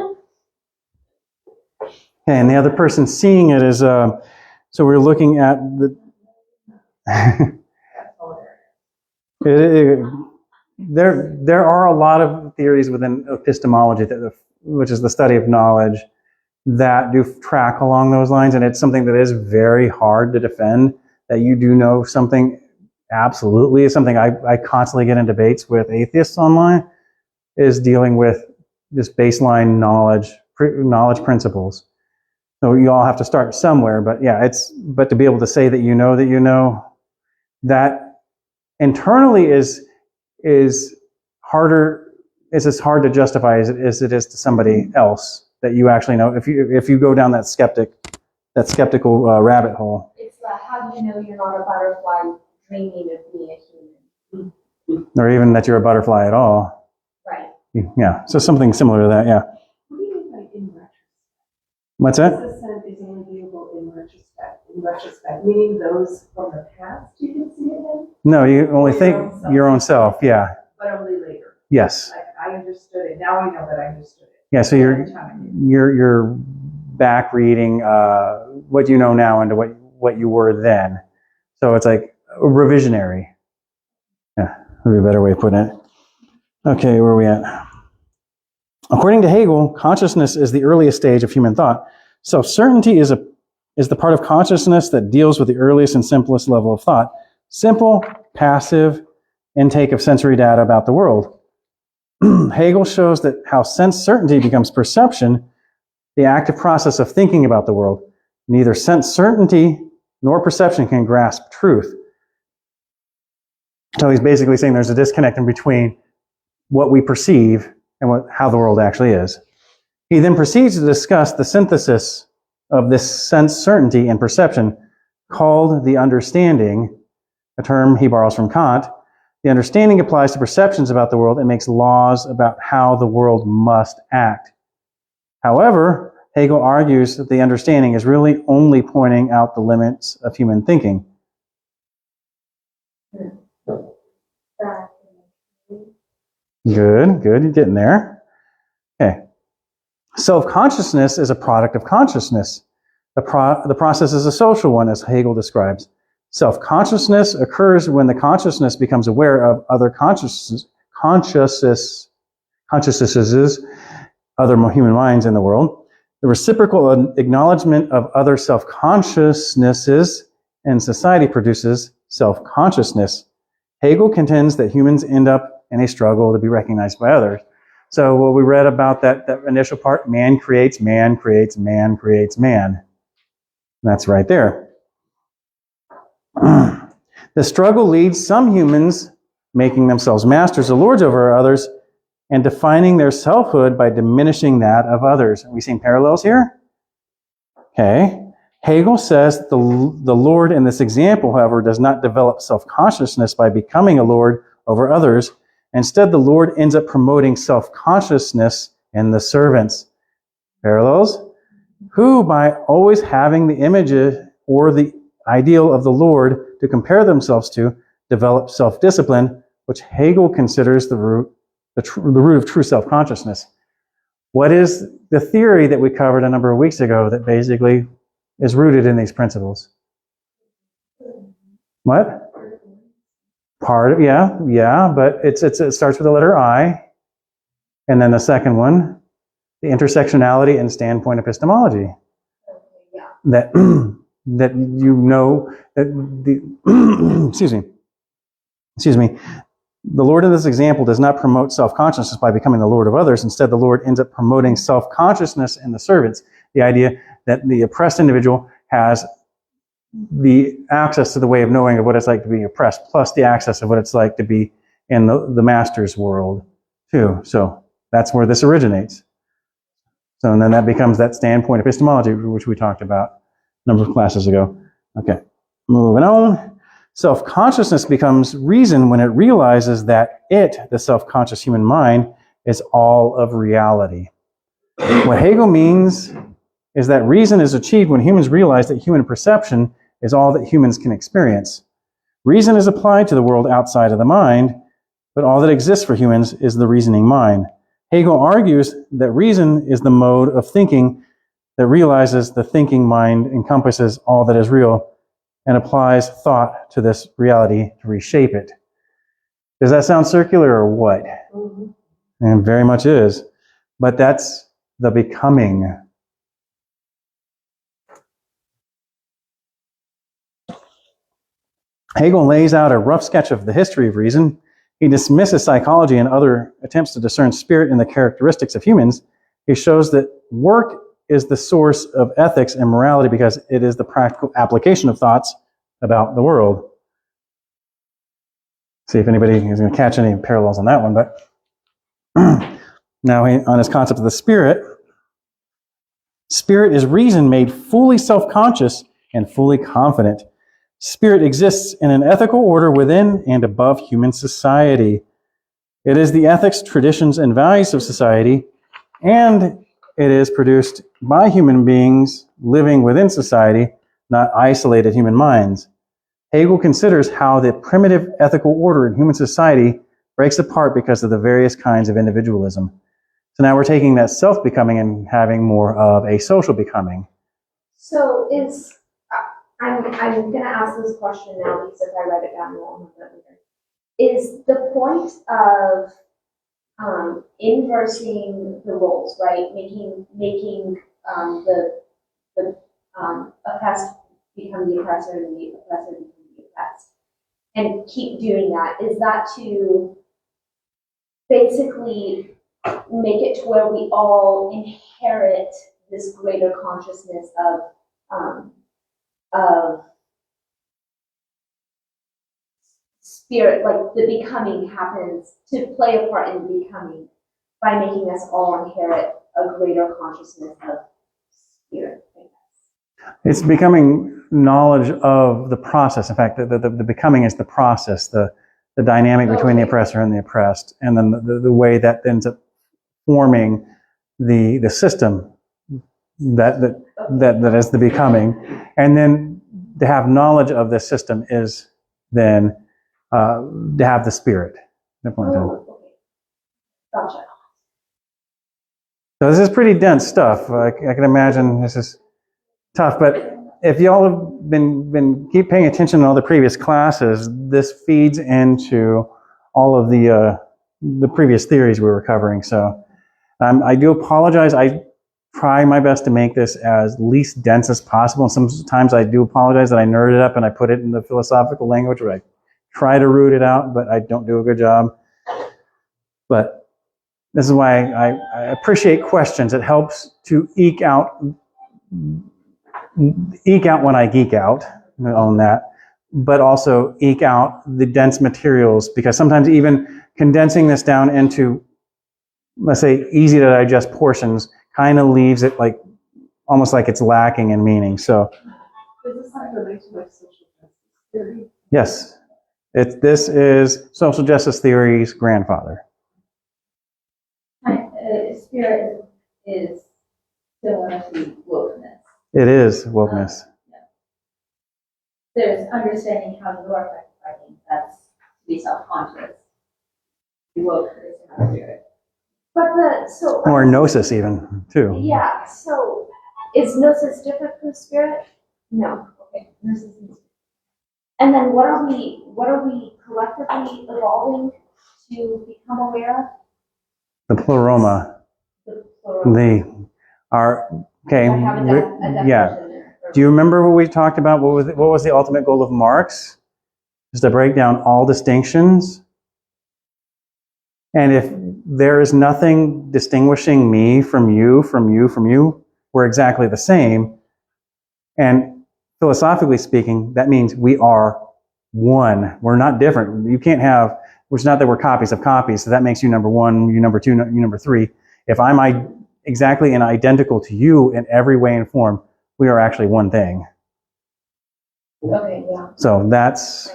Okay, and the other person seeing it is, so we're looking at the. There are a lot of theories within epistemology, which is the study of knowledge, that do track along those lines, and it's something that is very hard to defend, that you do know something absolutely is something I constantly get in debates with atheists online, is dealing with this baseline knowledge principles. So you all have to start somewhere, but yeah, but to be able to say that you know, that internally is harder, is as hard to justify as it is to somebody else that you actually know. If you go down that skeptical rabbit hole. It's how do you know you're not a butterfly dreaming of being a human? Or even that you're a butterfly at all. Right. Yeah, so something similar to that, yeah. What do you mean by in retrospect? What's that? This ascent is only viewable in retrospect, meaning those from the past you can see it in, No, you only think your own self, yeah. but only later. Yes. Like, I understood it, now I know that I understood it. Yeah, so you're back reading what you know now into what you were then. So it's like revisionary. Yeah, would be a better way of putting it. Okay, where are we at? According to Hegel, consciousness is the earliest stage of human thought. Self-certainty is the part of consciousness that deals with the earliest and simplest level of thought. Simple, passive intake of sensory data about the world. Hegel shows that how sense certainty becomes perception, the active process of thinking about the world. Neither sense certainty nor perception can grasp truth. So he's basically saying there's a disconnect in between what we perceive and how the world actually is. He then proceeds to discuss the synthesis of this sense certainty and perception, called the understanding, a term he borrows from Kant. The understanding applies to perceptions about the world and makes laws about how the world must act. However, Hegel argues that the understanding is really only pointing out the limits of human thinking. Good, you're getting there. Okay. Self-consciousness is a product of consciousness. The process is a social one, as Hegel describes. Self-consciousness occurs when the consciousness becomes aware of other consciousnesses, other human minds in the world. The reciprocal acknowledgement of other self-consciousnesses in society produces self-consciousness. Hegel contends that humans end up in a struggle to be recognized by others. So what we read about that initial part, man creates, man creates, man creates man. That's right there. The struggle leads some humans making themselves masters or lords over others and defining their selfhood by diminishing that of others. Are we seeing parallels here? Okay. Hegel says the Lord in this example, however, does not develop self-consciousness by becoming a lord over others. Instead, the Lord ends up promoting self-consciousness in the servants. Parallels? Who, by always having the image or the ideal of the Lord to compare themselves to, develop self-discipline, which Hegel considers the root of true self-consciousness. What is the theory that we covered a number of weeks ago that basically is rooted in these principles? What? Yeah, but it starts with the letter I. And then the second one, the intersectionality and standpoint epistemology. That you know that excuse me. The Lord in this example does not promote self-consciousness by becoming the Lord of others. Instead, the Lord ends up promoting self-consciousness in the servants. The idea that the oppressed individual has the access to the way of knowing of what it's like to be oppressed, plus the access of what it's like to be in the master's world, too. So that's where this originates. So, and then that becomes that standpoint epistemology, which we talked about a number of classes ago. Okay, moving on. Self-consciousness becomes reason when it realizes that it, the self-conscious human mind, is all of reality. What Hegel means is that reason is achieved when humans realize that human perception is all that humans can experience. Reason is applied to the world outside of the mind, but all that exists for humans is the reasoning mind. Hegel argues that reason is the mode of thinking that realizes the thinking mind encompasses all that is real and applies thought to this reality to reshape it. Does that sound circular or what? Mhm. And very much is. But that's the becoming. Hegel lays out a rough sketch of the history of reason. He dismisses psychology and other attempts to discern spirit in the characteristics of humans. He shows that work is the source of ethics and morality because it is the practical application of thoughts about the world. See if anybody is going to catch any parallels on that one. But now on his concept of the spirit, spirit is reason made fully self-conscious and fully confident. Spirit exists in an ethical order within and above human society. It is the ethics, traditions, and values of society, and it is produced by human beings living within society, not isolated human minds. Hegel considers how the primitive ethical order in human society breaks apart because of the various kinds of individualism. So now we're taking that self-becoming and having more of a social becoming. So I'm going to ask this question now because if I write it down, we'll have that later. Is the point of inversing the roles, right? Making the oppressed become the oppressor and the oppressor become the oppressed, and keep doing that? Is that to basically make it to where we all inherit this greater consciousness of spirit, like the becoming happens to play a part in the becoming by making us all inherit a greater consciousness of spirit, I guess. It's becoming knowledge of the process. In fact, the becoming is the process, the dynamic between the oppressor and the oppressed, and then the way that ends up forming the system that is the becoming. And then to have knowledge of this system is then to have the spirit. Oh, okay. Gotcha. So this is pretty dense stuff. I can imagine this is tough, but if y'all have been keep paying attention to all the previous classes, this feeds into all of the previous theories we were covering. So I do apologize. I try my best to make this as least dense as possible. And sometimes I do apologize that I nerd it up and I put it in the philosophical language where I try to root it out, but I don't do a good job. But this is why I appreciate questions. It helps to eke out when I geek out on that, but also eke out the dense materials, because sometimes even condensing this down into, let's say, easy to digest portions kind of leaves it like almost like it's lacking in meaning. So Is this not related to like social justice theory? yes, this is social justice theory's grandfather. Spirit is similar to wokeness. It is wokeness. There's understanding how you are practicing, that's to be self-conscious. The woke is to have spirit. But Or gnosis even, too. yeah, so is gnosis different from spirit? No. Okay, gnosis is spirit. And then what are we collectively evolving to become aware of? The pleroma. The plural. They are, okay. I have a definition Yeah. there. Do you remember what we talked about? What was the ultimate goal of Marx? Is to break down all distinctions. And if there is nothing distinguishing me from you, we're exactly the same. And philosophically speaking, that means we are one. We're not different. You can't have, which is not that we're copies of copies, so that makes you number one, you number two, you number three. If I'm exactly and identical to you in every way and form, we are actually one thing. Okay, yeah. So that's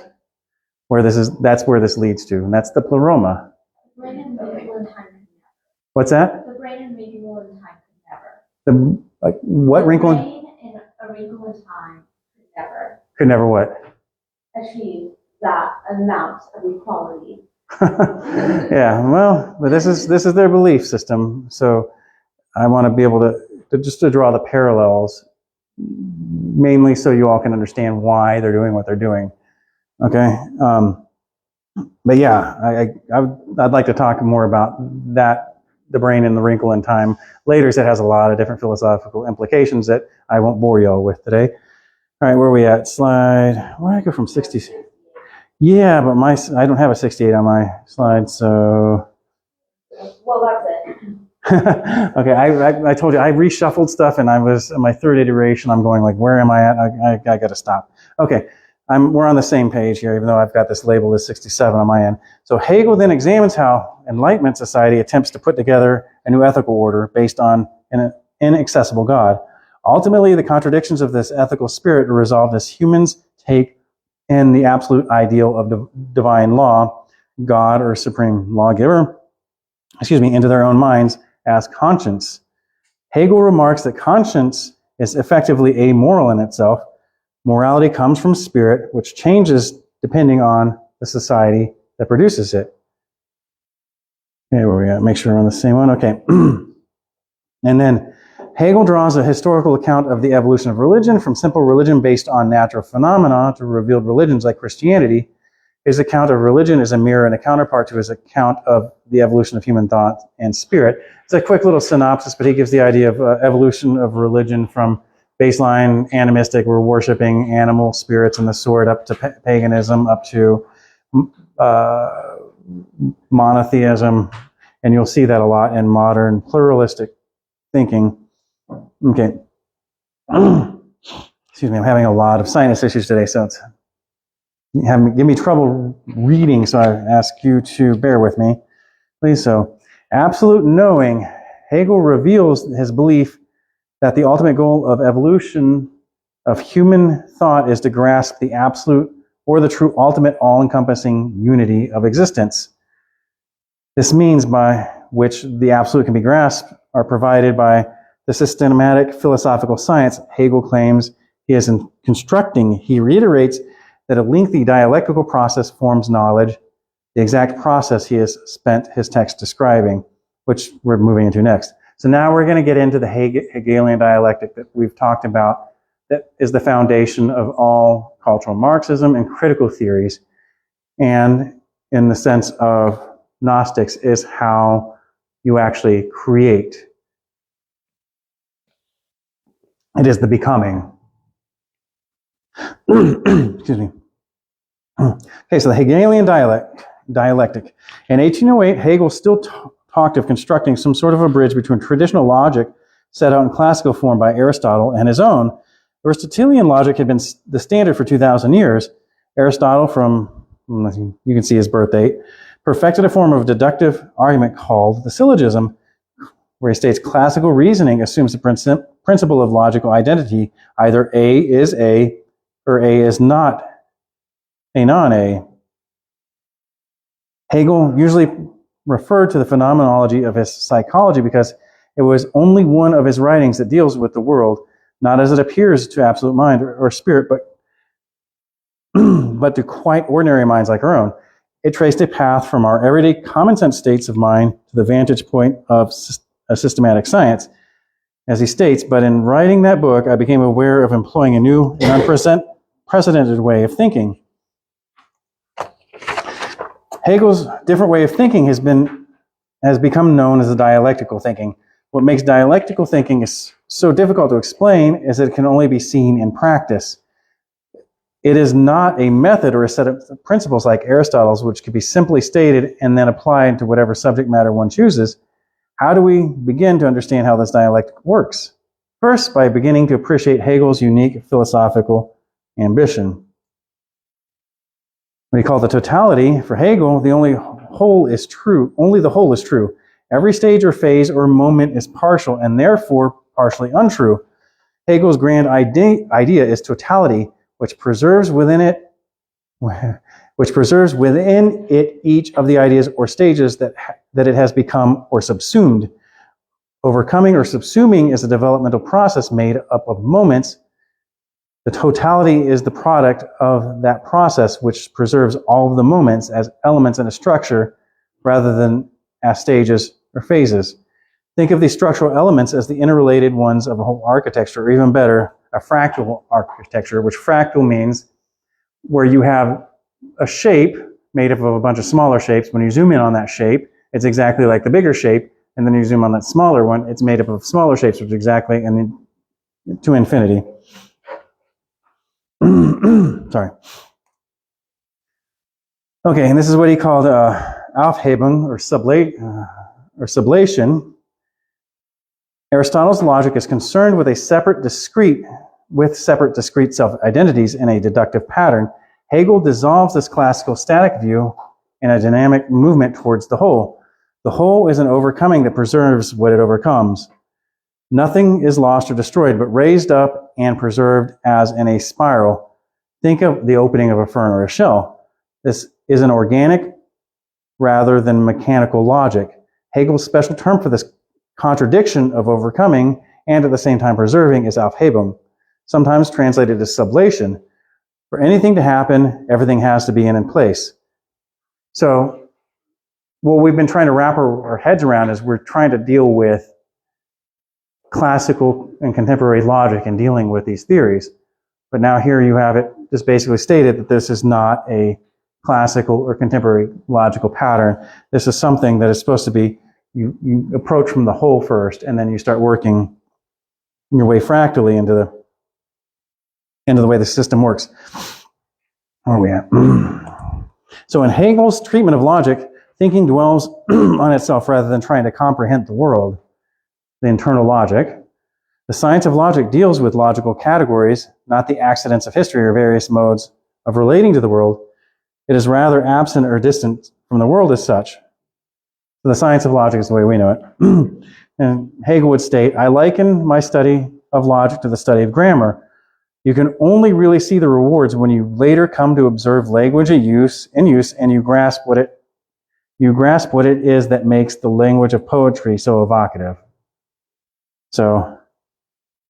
That's where this leads to, and that's the pleroma. The brain and medieval in time could never. What's that? The brain and medieval in time could never. What wrinkle? The brain in a wrinkle in time could never Could never what? achieve that amount of equality. Yeah, well, but this is their belief system, so I want to be able to draw the parallels, mainly so you all can understand why they're doing what they're doing. Okay, but yeah, I'd like to talk more about that, the brain and the wrinkle in time later, as it has a lot of different philosophical implications that I won't bore you all with today. All right, where are we at? Slide. Where did I go from 60? Yeah, but I don't have a 68 on my slide, so. Well, that's it. Okay, I told you I reshuffled stuff, and I was in my third iteration. I'm going like, where am I at? I got to stop. Okay, we're on the same page here, even though I've got this labeled as 67 on my end. So Hegel then examines how Enlightenment society attempts to put together a new ethical order based on an inaccessible God. Ultimately, the contradictions of this ethical spirit are resolved as humans take in the absolute ideal of divine law, God or supreme lawgiver, into their own minds as conscience. Hegel remarks that conscience is effectively amoral in itself. Morality comes from spirit, which changes depending on the society that produces it. Okay, where we at? Make sure we're on the same one. Okay. And then Hegel draws a historical account of the evolution of religion from simple religion based on natural phenomena to revealed religions like Christianity. His account of religion is a mirror and a counterpart to his account of the evolution of human thought and spirit. It's a quick little synopsis, but he gives the idea of evolution of religion from baseline animistic, we're worshiping animal spirits and the sword, up to paganism, up to monotheism, and you'll see that a lot in modern pluralistic thinking. Okay. Excuse me, I'm having a lot of sinus issues today, so it's give me trouble reading, so I ask you to bear with me, please. So, absolute knowing. Hegel reveals his belief that the ultimate goal of evolution of human thought is to grasp the absolute or the true ultimate all-encompassing unity of existence. This means by which the absolute can be grasped are provided by the systematic philosophical science Hegel claims he is constructing. He reiterates that a lengthy dialectical process forms knowledge, the exact process he has spent his text describing, which we're moving into next. So now we're going to get into the Hegelian dialectic that we've talked about, that is the foundation of all cultural Marxism and critical theories, and in the sense of Gnostics is how you actually create. It is the becoming. Excuse me. Okay, so the Hegelian dialectic. In 1808, Hegel still talked of constructing some sort of a bridge between traditional logic set out in classical form by Aristotle and his own. Aristotelian logic had been the standard for 2,000 years. Aristotle, from, you can see his birth date, perfected a form of deductive argument called the syllogism, where he states classical reasoning assumes the principle of logical identity. Either A is A or A is not a non-A. Hegel usually referred to the phenomenology of his psychology because it was only one of his writings that deals with the world, not as it appears to absolute mind or spirit, but to quite ordinary minds like our own. It traced a path from our everyday common sense states of mind to the vantage point of a systematic science. As he states, but in writing that book, I became aware of employing a new and unprecedented way of thinking. Hegel's different way of thinking has become known as the dialectical thinking. What makes dialectical thinking is so difficult to explain is that it can only be seen in practice. It is not a method or a set of principles like Aristotle's, which could be simply stated and then applied to whatever subject matter one chooses. How do we begin to understand how this dialectic works? First, by beginning to appreciate Hegel's unique philosophical ambition. What he called the totality, for Hegel, only the whole is true. Every stage or phase or moment is partial and therefore partially untrue. Hegel's grand idea is totality, which preserves within which preserves within it each of the ideas or stages that it has become or subsumed. Overcoming or subsuming is a developmental process made up of moments. The totality is the product of that process, which preserves all of the moments as elements in a structure rather than as stages or phases. Think of these structural elements as the interrelated ones of a whole architecture, or even better, a fractal architecture, which fractal means where you have a shape made up of a bunch of smaller shapes. When you zoom in on that shape, it's exactly like the bigger shape, and then you zoom on that smaller one, it's made up of smaller shapes, which is exactly to infinity. Sorry. Okay, and this is what he called Aufhebung or sublation. Aristotle's logic is concerned with separate discrete self-identities in a deductive pattern. Hegel dissolves this classical static view in a dynamic movement towards the whole. The whole is an overcoming that preserves what it overcomes. Nothing is lost or destroyed, but raised up and preserved as in a spiral. Think of the opening of a fern or a shell. This is an organic rather than mechanical logic. Hegel's special term for this contradiction of overcoming and at the same time preserving is Aufhebung, sometimes translated as sublation. For anything to happen, everything has to be in place. So what we've been trying to wrap our heads around is we're trying to deal with classical and contemporary logic in dealing with these theories. But now here you have it just basically stated that this is not a classical or contemporary logical pattern. This is something that is supposed to be, you approach from the whole first, and then you start working your way fractally into the way the system works. Where are we at? So in Hegel's treatment of logic, thinking dwells on itself rather than trying to comprehend the world, the internal logic. The science of logic deals with logical categories, not the accidents of history or various modes of relating to the world. It is rather absent or distant from the world as such. So the science of logic is the way we know it. And Hegel would state, I liken my study of logic to the study of grammar. You can only really see the rewards when you later come to observe language in use, and you grasp what it is that makes the language of poetry so evocative. So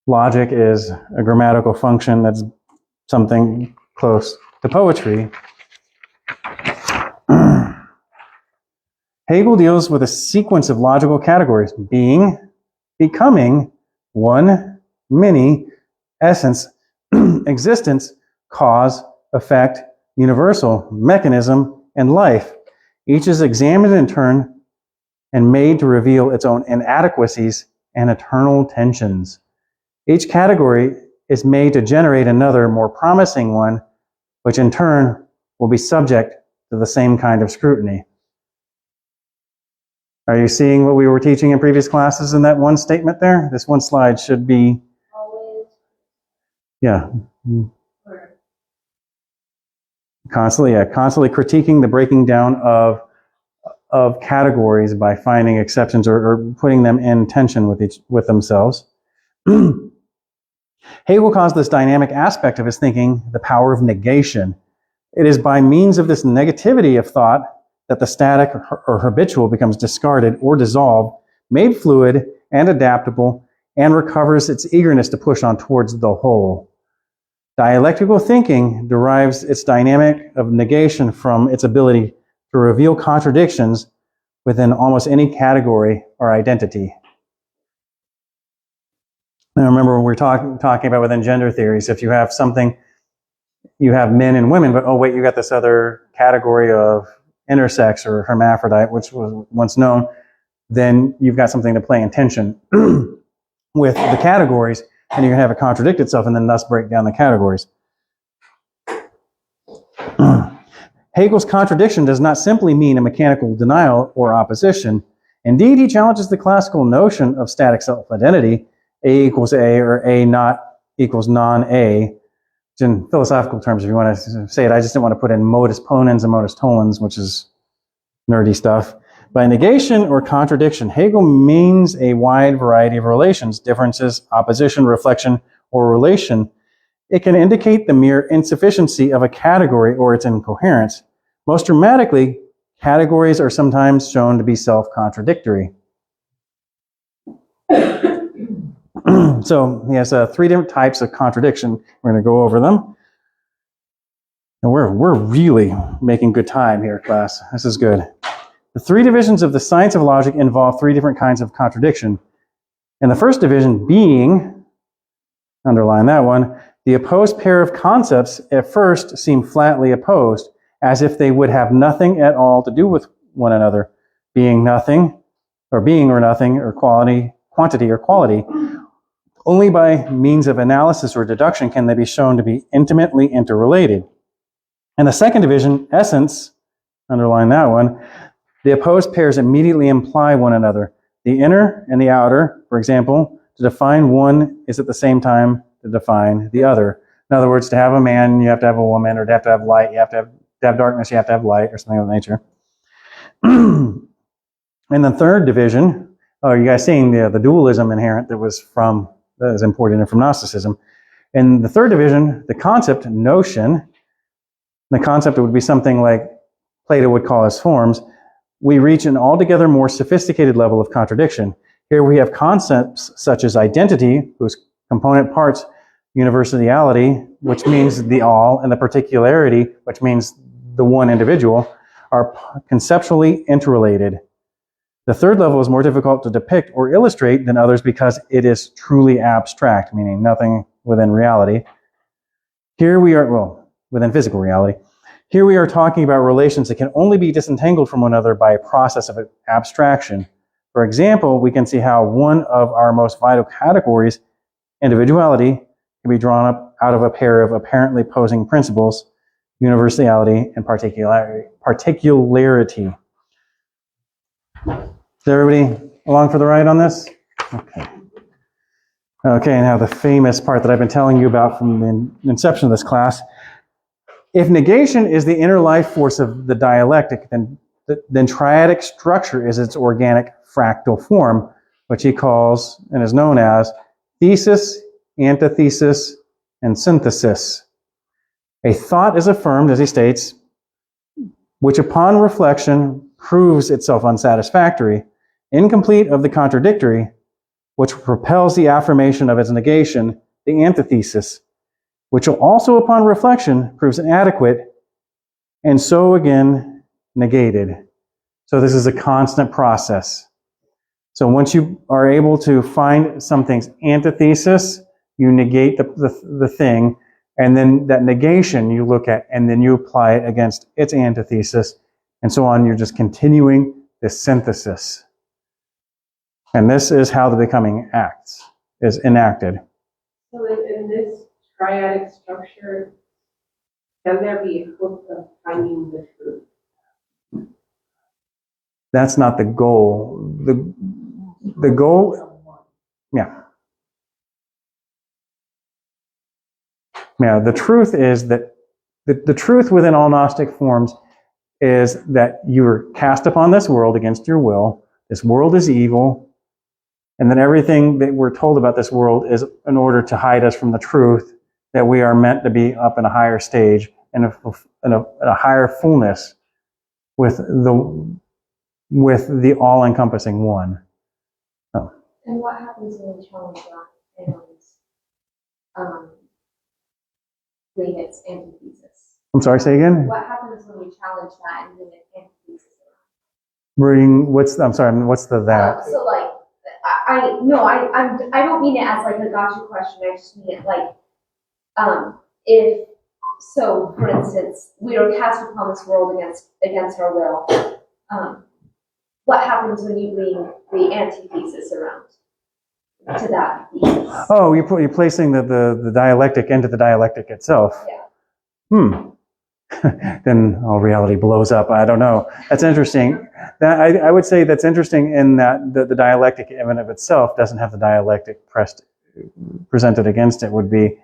logic is a grammatical function that's something close to poetry. Hegel deals with a sequence of logical categories: being, becoming, one, many, essence, existence, cause, effect, universal, mechanism, and life. Each is examined in turn and made to reveal its own inadequacies and eternal tensions. Each category is made to generate another, more promising one, which in turn will be subject to the same kind of scrutiny. Are you seeing what we were teaching in previous classes in that one statement there? This one slide should be, Always. yeah. Constantly critiquing the breaking down of categories by finding exceptions or putting them in tension with themselves. Hegel calls this dynamic aspect of his thinking the power of negation. It is by means of this negativity of thought that the static or habitual becomes discarded or dissolved, made fluid and adaptable, and recovers its eagerness to push on towards the whole. Dialectical thinking derives its dynamic of negation from its ability to reveal contradictions within almost any category or identity. Now remember, when we're talking about within gender theories, if you have something, you have men and women, but oh wait, you got this other category of intersex or hermaphrodite, which was once known, then you've got something to play in tension with the categories, and you're going to have it contradict itself and then thus break down the categories. Hegel's contradiction does not simply mean a mechanical denial or opposition. Indeed, he challenges the classical notion of static self-identity, A equals A or A not equals non-A. In philosophical terms, if you want to say it, I just didn't want to put in modus ponens and modus tollens, which is nerdy stuff. By negation or contradiction, Hegel means a wide variety of relations, differences, opposition, reflection, or relation. It can indicate the mere insufficiency of a category or its incoherence. Most dramatically, categories are sometimes shown to be self-contradictory. So he has 3 different types of contradiction. We're going to go over them. And we're really making good time here, class. This is good. The 3 divisions of the science of logic involve 3 different kinds of contradiction. In the first division, being, underline that one, the opposed pair of concepts at first seem flatly opposed, as if they would have nothing at all to do with one another. Being nothing, or being or nothing, or quantity or quality. Only by means of analysis or deduction can they be shown to be intimately interrelated. In the second division, essence, underline that one, the opposed pairs immediately imply one another. The inner and the outer, for example, to define one is at the same time to define the other. In other words, to have a man, you have to have a woman, or to have light, you have to have darkness, you have to have light, or something of that nature. In the third division, you guys seeing the dualism inherent that is imported in from Gnosticism. In the third division, the concept, notion, the concept would be something like Plato would call as forms. We reach an altogether more sophisticated level of contradiction. Here we have concepts such as identity, whose component parts, universality, which means the all, and the particularity, which means the one individual, are conceptually interrelated. The third level is more difficult to depict or illustrate than others because it is truly abstract, meaning nothing within reality. Here we are, within physical reality. Here we are talking about relations that can only be disentangled from one another by a process of abstraction. For example, we can see how one of our most vital categories, individuality, can be drawn up out of a pair of apparently opposing principles, universality and particularity. Is everybody along for the ride on this? Okay. Okay, now the famous part that I've been telling you about from the inception of this class. If negation is the inner life force of the dialectic, then triadic structure is its organic fractal form, which he calls and is known as thesis, antithesis, and synthesis. A thought is affirmed, as he states, which upon reflection proves itself unsatisfactory, incomplete of the contradictory, which propels the affirmation of its negation, the antithesis, which also upon reflection proves inadequate, and so again negated. So this is a constant process. So once you are able to find something's antithesis, you negate the thing, and then that negation you look at, and then you apply it against its antithesis, and so on. You're just continuing this synthesis. And this is how the becoming is enacted. So in this triadic structure, can there be a hope of finding the truth? That's not the goal. The goal, yeah. Yeah, the truth is that the truth within all Gnostic forms is that you are cast upon this world against your will. This world is evil. And then everything that we're told about this world is in order to hide us from the truth that we are meant to be up in a higher stage and a higher fullness with the all-encompassing one. Oh. And what happens when we challenge that and bring its antithesis? I'm sorry, say again? What happens when we challenge that and bring its antithesis? What's the that? So like, I don't mean it as like a gotcha question. I just mean it like, if so, for instance, we are cast upon this world against our will. What happens when you bring the antithesis around to that thesis? Oh, you're placing the dialectic into the dialectic itself. Yeah. Then all reality blows up. I don't know. That's interesting. I would say that's interesting in that the dialectic in and of itself doesn't have the dialectic presented against it would be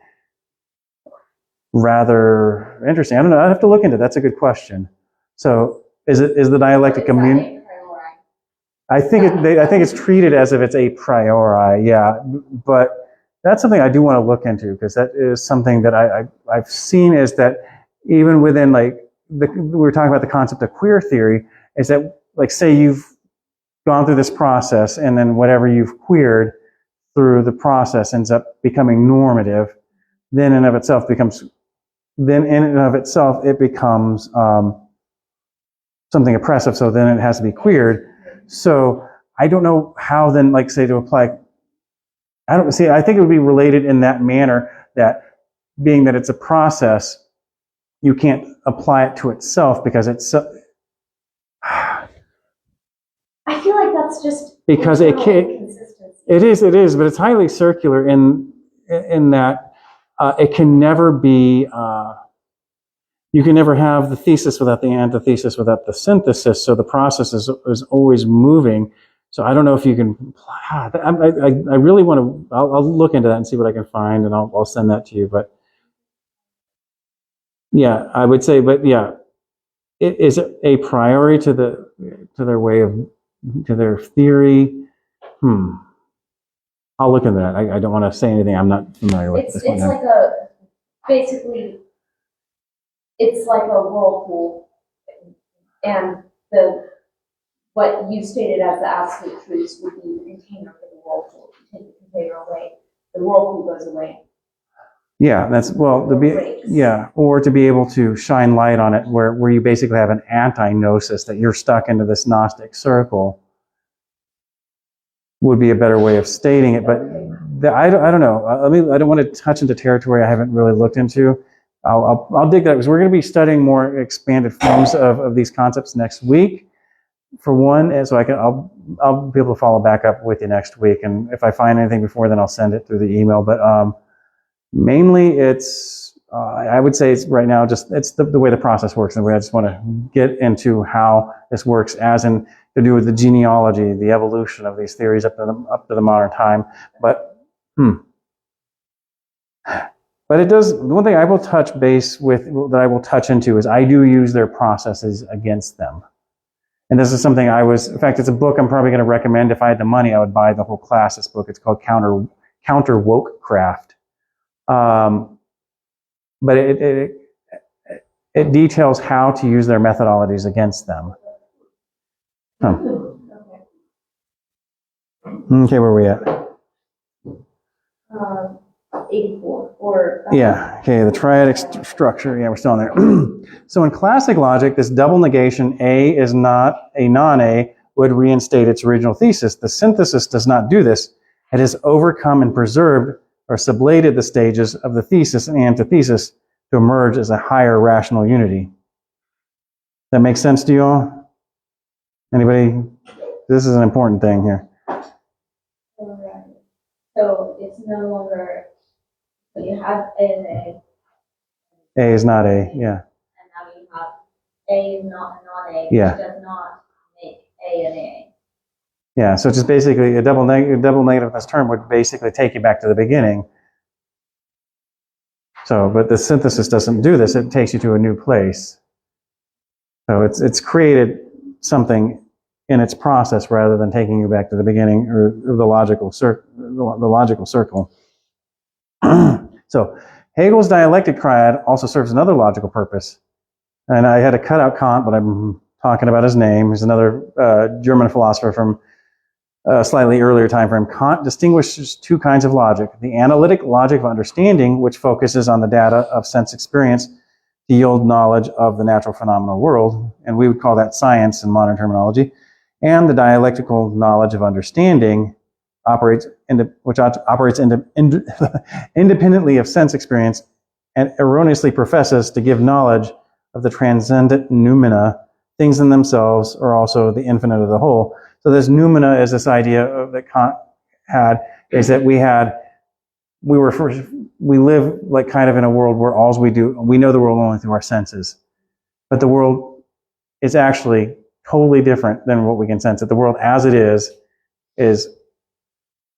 rather interesting. I don't know. I'd have to look into it. That's a good question. So is the dialectic immune? I think it's treated as if it's a priori, yeah. But that's something I do want to look into, because that is something that I've seen is that even within like we were talking about the concept of queer theory, is that, like, say you've gone through this process, and then whatever you've queered through the process ends up becoming normative, then in and of itself it becomes something oppressive, so then it has to be queered. So I don't know how then, like, say, to apply, I think it would be related in that manner, that being that it's a process, you can't apply it to itself because it's I feel like that's just because inconsistency. it is, but it's highly circular in that it can never be. You can never have the thesis without the antithesis, without the synthesis. So the process is always moving. So I don't know if you can. I really want to. I'll look into that and see what I can find, and I'll send that to you. But yeah, I would say. But yeah, is it a priori to their way of, to their theory? I'll look into that. I don't want to say anything I'm not familiar with. It's like basically, it's like a whirlpool, and what you stated as the absolute truths would be the container for the whirlpool. You take the container away, the whirlpool goes away. Yeah, that's, well, or to be able to shine light on it, where you basically have an anti-gnosis, that you're stuck into this Gnostic circle, would be a better way of stating it. But I don't know. I don't want to touch into territory I haven't really looked into. I'll dig that, because we're going to be studying more expanded forms of these concepts next week, for one, and so I'll be able to follow back up with you next week, and if I find anything before then, I'll send it through the email. But mainly, it's I would say it's right now just it's the way the process works, and I just want to get into how this works, as in to do with the genealogy, the evolution of these theories up to the modern time. But it does. The one thing I will touch base with, that I will touch into, is I do use their processes against them. And this is something in fact, it's a book I'm probably going to recommend. If I had the money, I would buy the whole class. This book, it's called Counter Wokecraft. But it details how to use their methodologies against them. Okay, where are we at? 84 or Yeah, okay, the triadic structure. Yeah, we're still on there. So in classic logic, this double negation, A is not a non-A, would reinstate its original thesis. The synthesis does not do this. It has overcome and preserved or sublated the stages of the thesis and antithesis to emerge as a higher rational unity. That makes sense to you all? Anybody? This is an important thing here. So it's no longer, so you have A and A. A is not A, yeah. And now you have A is not a non-A, Yeah. which does not make A an A. Yeah, so just basically a double negative in this term would basically take you back to the beginning. So, but the synthesis doesn't do this. It takes you to a new place. So it's created something in its process rather than taking you back to the beginning or the logical circle. So Hegel's dialectic triad also serves another logical purpose. And I had to cut out Kant, but I'm talking about his name. He's another German philosopher from a slightly earlier time frame. Kant distinguishes two kinds of logic: the analytic logic of understanding, which focuses on the data of sense experience to yield knowledge of the natural phenomenal world, and we would call that science in modern terminology, and the dialectical knowledge of understanding, which operates independently of sense experience and erroneously professes to give knowledge of the transcendent noumena, things in themselves, or also the infinite of the whole. So this noumena is this idea that Kant had, is that we live like kind of in a world where we know the world only through our senses. But the world is actually totally different than what we can sense it. The world as it is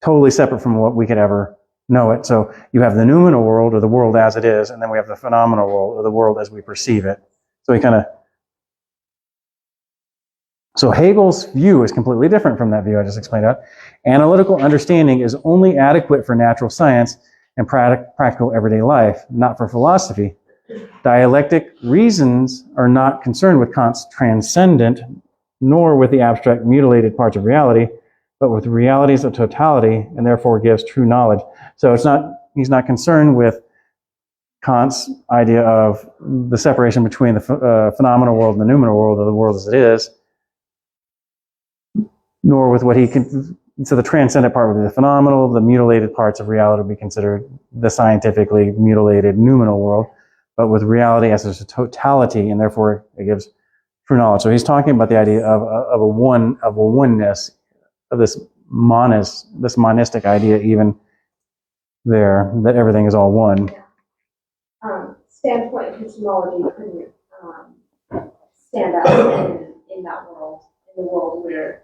totally separate from what we could ever know it. So you have the noumenal world, or the world as it is, and then we have the phenomenal world, or the world as we perceive it. So Hegel's view is completely different from that view I just explained out. Analytical understanding is only adequate for natural science and practical everyday life, not for philosophy. Dialectic reasons are not concerned with Kant's transcendent, nor with the abstract mutilated parts of reality, but with realities of totality, and therefore gives true knowledge. So he's not concerned with Kant's idea of the separation between the phenomenal world and the noumenal world, or the world as it is, nor with what he can. So the transcendent part would be the phenomenal, the mutilated parts of reality would be considered the scientifically mutilated noumenal world, but with reality as a totality, and therefore it gives true knowledge. So he's talking about the idea of a oneness, of this monistic idea, even there, that everything is all one. Standpoint epistemology couldn't stand out in that world, in the world where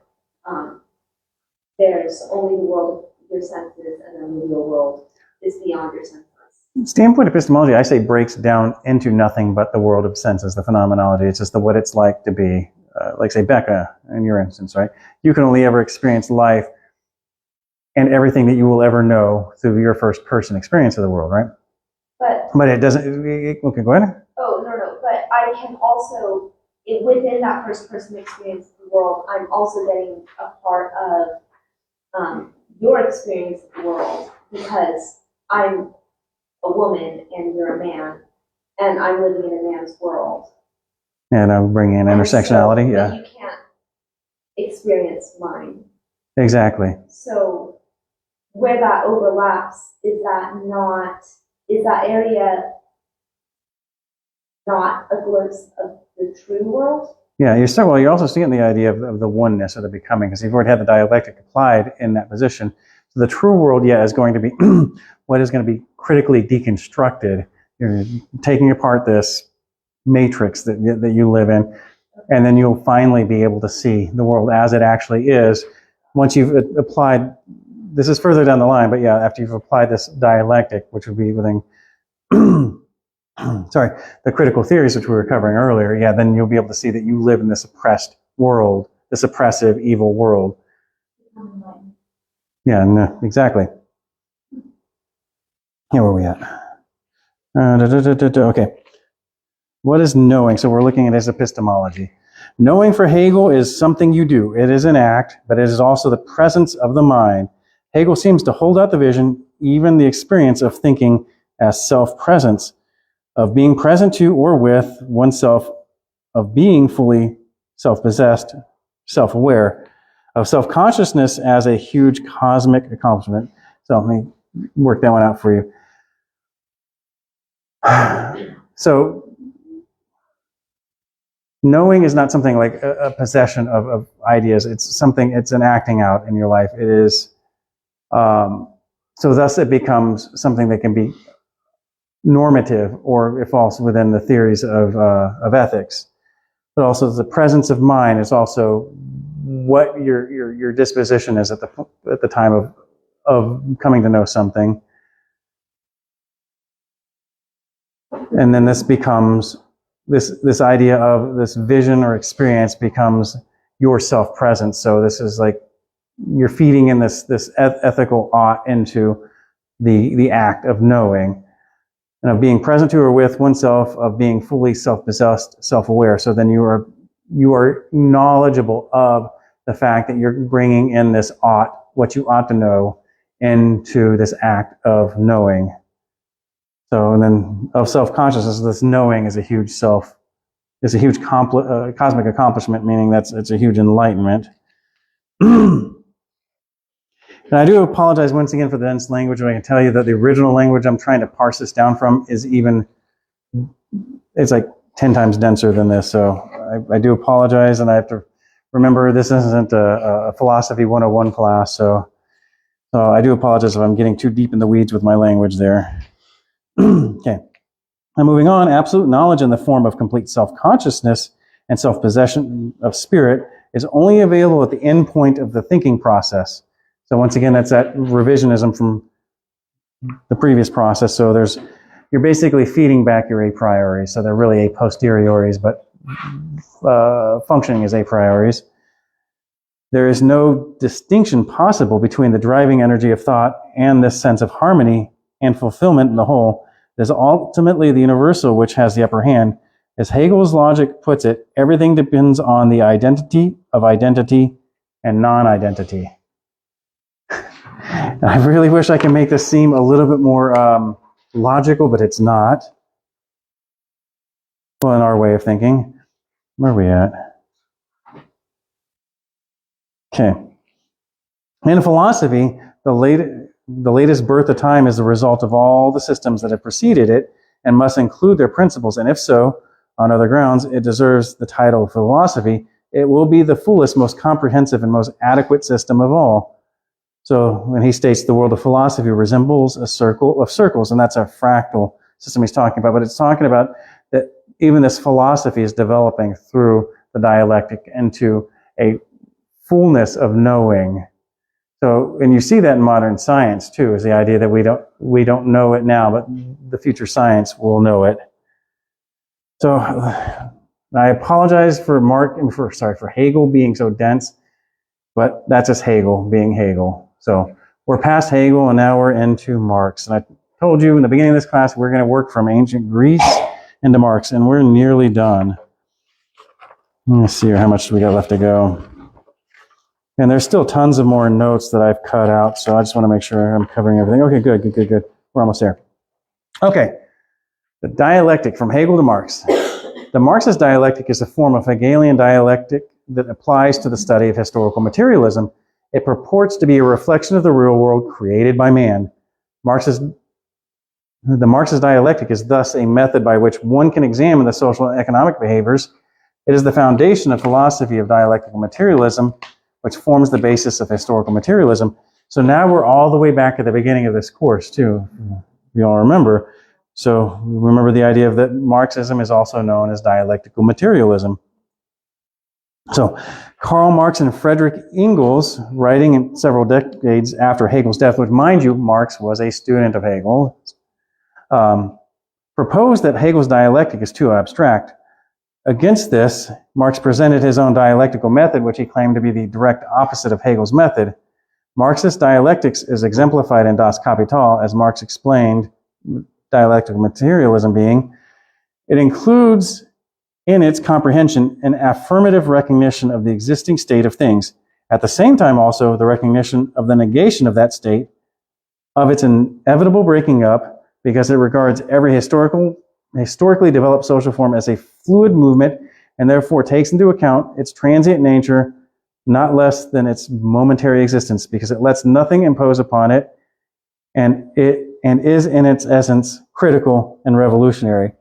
there's only the world of your senses and then the real world is beyond your senses. Standpoint epistemology, I say, breaks down into nothing but the world of senses, the phenomenology. It's just what it's like to be, like say Becca, in your instance, right? You can only ever experience life and everything that you will ever know through your first person experience of the world, right? But it doesn't, okay, go ahead. Oh, no, but I can also, within that first person experience of the world, I'm also getting a part of your experience of the world, because I'm a woman and you're a man, and I'm living in a man's world. And I'm bringing in intersectionality, But yeah. you can't experience mine. Exactly. So where that overlaps, is that area not a glimpse of the true world? Yeah, you're also seeing the idea of the oneness or the becoming, because you've already had the dialectic applied in that position. So the true world, is going to be what is going to be critically deconstructed. You're taking apart this matrix that you live in, and then you'll finally be able to see the world as it actually is. Once you've applied, this is further down the line, but after you've applied this dialectic, which would be within the critical theories which we were covering earlier, then you'll be able to see that you live in this oppressed world, this oppressive, evil world. Yeah, no, exactly. Here, where are we at? Okay. What is knowing? So we're looking at his epistemology. Knowing for Hegel is something you do. It is an act, but it is also the presence of the mind. Hegel seems to hold out the vision, even the experience of thinking as self-presence, of being present to or with oneself, of being fully self-possessed, self-aware, of self-consciousness as a huge cosmic accomplishment. So let me work that one out for you. So knowing is not something like a possession of ideas. It's an acting out in your life. It is, so thus it becomes something that can be normative, or it falls within the theories of ethics. But also the presence of mind is also what your disposition is at the time of coming to know something. And then this becomes this idea of this vision or experience becomes your self-presence. So this is like you're feeding in this ethical ought into the act of knowing, and of being present to or with oneself, of being fully self-possessed, self-aware. So then you are knowledgeable of the fact that you're bringing in this ought, what you ought to know, into this act of knowing. So, and then of self-consciousness, this knowing is a huge cosmic accomplishment, meaning it's a huge enlightenment. And I do apologize once again for the dense language, but I can tell you that the original language I'm trying to parse this down from it's like 10 times denser than this. So I do apologize, and I have to remember this isn't a philosophy 101 class. So I do apologize if I'm getting too deep in the weeds with my language there. Okay. Now moving on, absolute knowledge in the form of complete self-consciousness and self-possession of spirit is only available at the end point of the thinking process. So once again, that's that revisionism from the previous process. So you're basically feeding back your a prioris. So they're really a posteriores, but functioning as a prioris. There is no distinction possible between the driving energy of thought and this sense of harmony and fulfillment in the whole. It is ultimately the universal which has the upper hand. As Hegel's logic puts it, everything depends on the identity of identity and non-identity. I really wish I could make this seem a little bit more logical, but it's not. Well, in our way of thinking. Where are we at? Okay. In philosophy, the latest birth of time is the result of all the systems that have preceded it and must include their principles. And if so, on other grounds, it deserves the title of philosophy. It will be the fullest, most comprehensive, and most adequate system of all. So when he states the world of philosophy resembles a circle of circles, and that's a fractal system he's talking about, but it's talking about that even this philosophy is developing through the dialectic into a fullness of knowing. So, and you see that in modern science too, is the idea that we don't know it now, but the future science will know it. So, I apologize for Hegel being so dense, but that's just Hegel being Hegel. So, we're past Hegel and now we're into Marx. And I told you in the beginning of this class we're going to work from ancient Greece into Marx, and we're nearly done. Let me see here, how much do we got left to go? And there's still tons of more notes that I've cut out, so I just want to make sure I'm covering everything. Okay, good. We're almost there. Okay, the dialectic from Hegel to Marx. The Marxist dialectic is a form of Hegelian dialectic that applies to the study of historical materialism. It purports to be a reflection of the real world created by man. The Marxist dialectic is thus a method by which one can examine the social and economic behaviors. It is the foundation of philosophy of dialectical materialism, which forms the basis of historical materialism. So now we're all the way back at the beginning of this course, too, if you all remember. So remember the idea of that Marxism is also known as dialectical materialism. So Karl Marx and Friedrich Engels, writing in several decades after Hegel's death, which, mind you, Marx was a student of Hegel, proposed that Hegel's dialectic is too abstract. Against this, Marx presented his own dialectical method, which he claimed to be the direct opposite of Hegel's method. Marxist dialectics is exemplified in Das Kapital, as Marx explained dialectical materialism being. It includes in its comprehension an affirmative recognition of the existing state of things. At the same time, also, the recognition of the negation of that state, of its inevitable breaking up, because it regards every historically developed social form as a fluid movement and therefore takes into account its transient nature not less than its momentary existence, because it lets nothing impose upon it and is in its essence critical and revolutionary.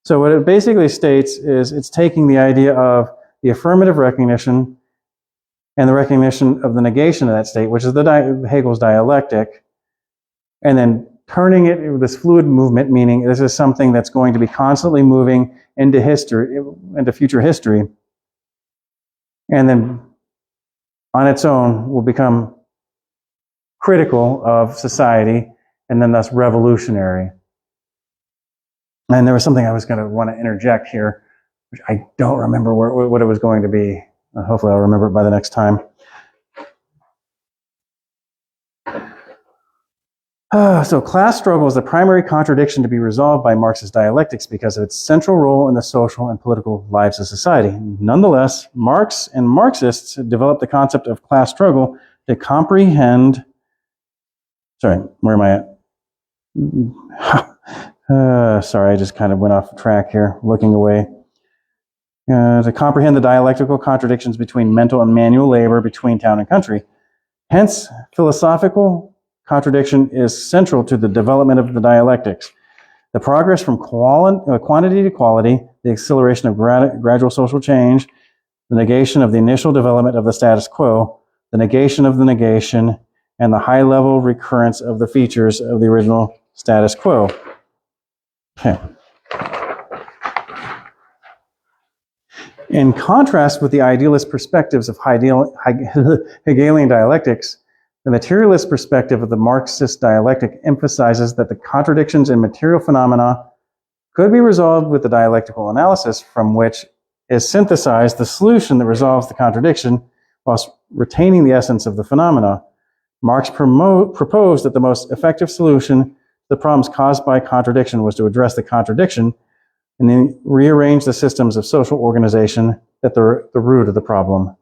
So what it basically states is it's taking the idea of the affirmative recognition and the recognition of the negation of that state, which is Hegel's dialectic, and then turning it into this fluid movement, meaning this is something that's going to be constantly moving into history, into future history, and then on its own will become critical of society and then thus revolutionary. And there was something I was going to want to interject here, which I don't remember what it was going to be. Hopefully I'll remember it by the next time. So class struggle is the primary contradiction to be resolved by Marxist dialectics because of its central role in the social and political lives of society. Nonetheless, Marx and Marxists developed the concept of class struggle to comprehend... Sorry, where am I at? Sorry, I just kind of went off track here, looking away. To comprehend the dialectical contradictions between mental and manual labor, between town and country. Hence, philosophical contradiction is central to the development of the dialectics. The progress from quantity to quality, the acceleration of gradual social change, the negation of the initial development of the status quo, the negation of the negation, and the high-level recurrence of the features of the original status quo. Okay. In contrast with the idealist perspectives of Hegelian dialectics, the materialist perspective of the Marxist dialectic emphasizes that the contradictions in material phenomena could be resolved with the dialectical analysis from which is synthesized the solution that resolves the contradiction whilst retaining the essence of the phenomena. Marx proposed that the most effective solution to the problems caused by contradiction was to address the contradiction and then rearrange the systems of social organization at the root of the problem.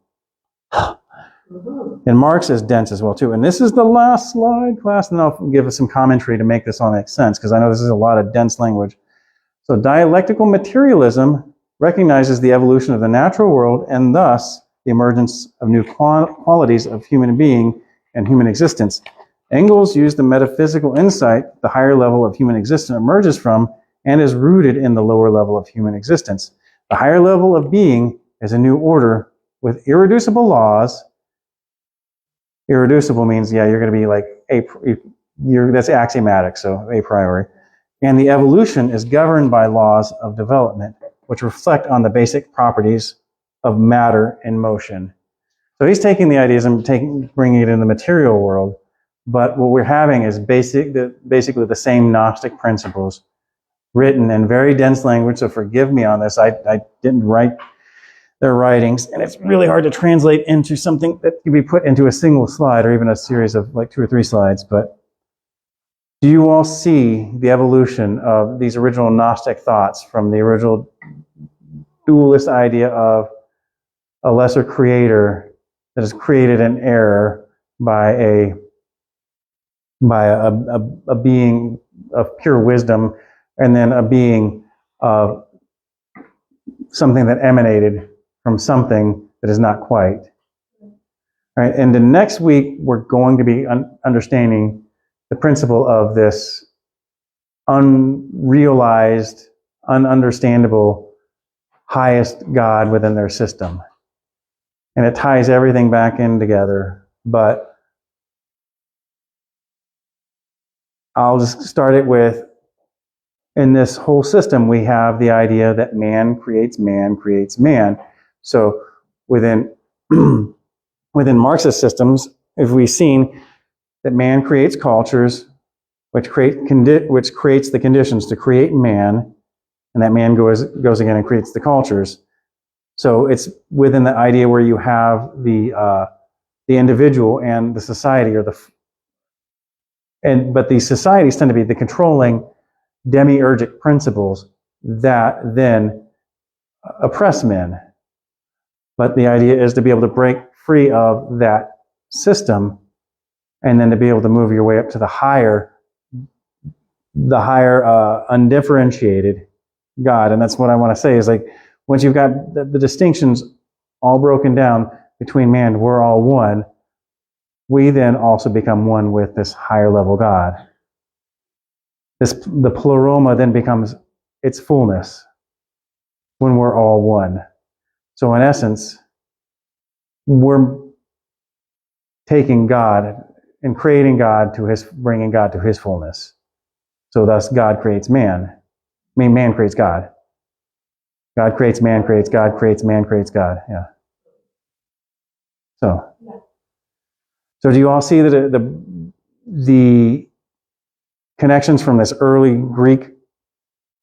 And Marx is dense as well, too. And this is the last slide, class, and I'll give us some commentary to make this all make sense, because I know this is a lot of dense language. So dialectical materialism recognizes the evolution of the natural world and thus the emergence of new qualities of human being and human existence. Engels used the metaphysical insight the higher level of human existence emerges from and is rooted in the lower level of human existence. The higher level of being is a new order with irreducible laws. Irreducible means, yeah, you're going to be like, that's axiomatic, so a priori. And the evolution is governed by laws of development, which reflect on the basic properties of matter and motion. So he's taking the ideas and bringing it in the material world, but what we're having is basically the same Gnostic principles written in very dense language, so forgive me on this. I didn't write their writings, and it's really hard to translate into something that can be put into a single slide or even a series of like 2 or 3 slides. But do you all see the evolution of these original Gnostic thoughts from the original dualist idea of a lesser creator that is created in error by a being of pure wisdom, and then a being of something that emanated from something that is not quite. All right, and the next week we're going to be understanding the principle of this unrealized, ununderstandable highest God within their system. And it ties everything back in together. But I'll just start it with, in this whole system, we have the idea that man creates man creates man. So within Marxist systems, if we've seen that man creates cultures, which creates the conditions to create man, and that man goes again and creates the cultures. So it's within the idea where you have the individual and the society, but these societies tend to be the controlling demiurgic principles that then oppress men. But the idea is to be able to break free of that system and then to be able to move your way up to the higher undifferentiated God. And that's what I want to say is, like, once you've got the distinctions all broken down between man, we're all one, we then also become one with this higher level God. The pleroma then becomes its fullness when we're all one. So in essence, we're taking God and creating God bringing God to his fullness. So thus God creates man. Man creates God. God creates man creates God creates man creates God. Yeah. So do you all see the connections from this early Greek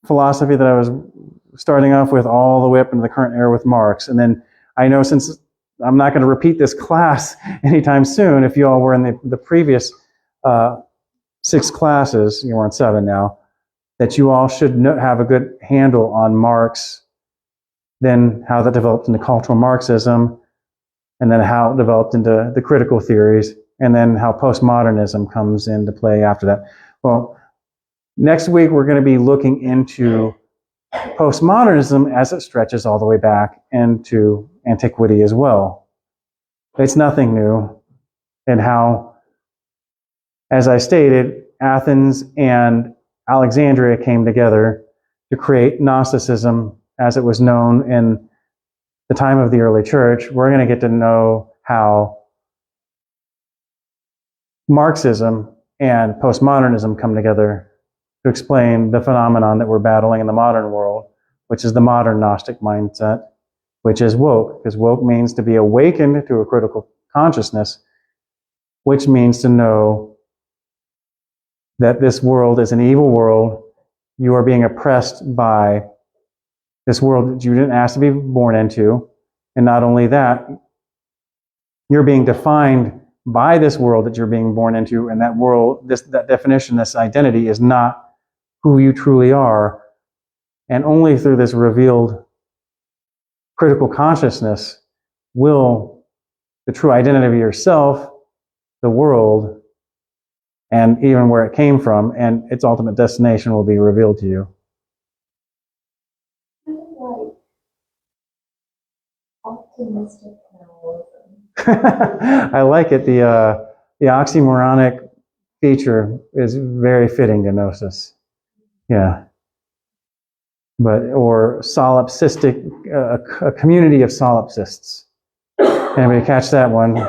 philosophy that I was starting off with all the way up into the current era with Marx? And then I know, since I'm not going to repeat this class anytime soon, if you all were in the previous 6 classes, you're on 7 now, that you all should have a good handle on Marx, then how that developed into cultural Marxism, and then how it developed into the critical theories, and then how postmodernism comes into play after that. Well, next week we're going to be looking into postmodernism as it stretches all the way back into antiquity as well. It's nothing new, and how, as I stated, Athens and Alexandria came together to create Gnosticism as it was known in the time of the early church. We're going to get to know how Marxism and postmodernism come together to explain the phenomenon that we're battling in the modern world, which is the modern Gnostic mindset, which is woke, because woke means to be awakened to a critical consciousness, which means to know that this world is an evil world. You are being oppressed by this world that you didn't ask to be born into. And not only that, you're being defined by this world that you're being born into, and that world, that definition, this identity is not who you truly are. And only through this revealed critical consciousness will the true identity of yourself, the world, and even where it came from, and its ultimate destination will be revealed to you. Kind of like optimistic nihilism. I like it. The oxymoronic feature is very fitting to Gnosis. Yeah. Or solipsistic, a community of solipsists. Anybody catch that one? Yeah.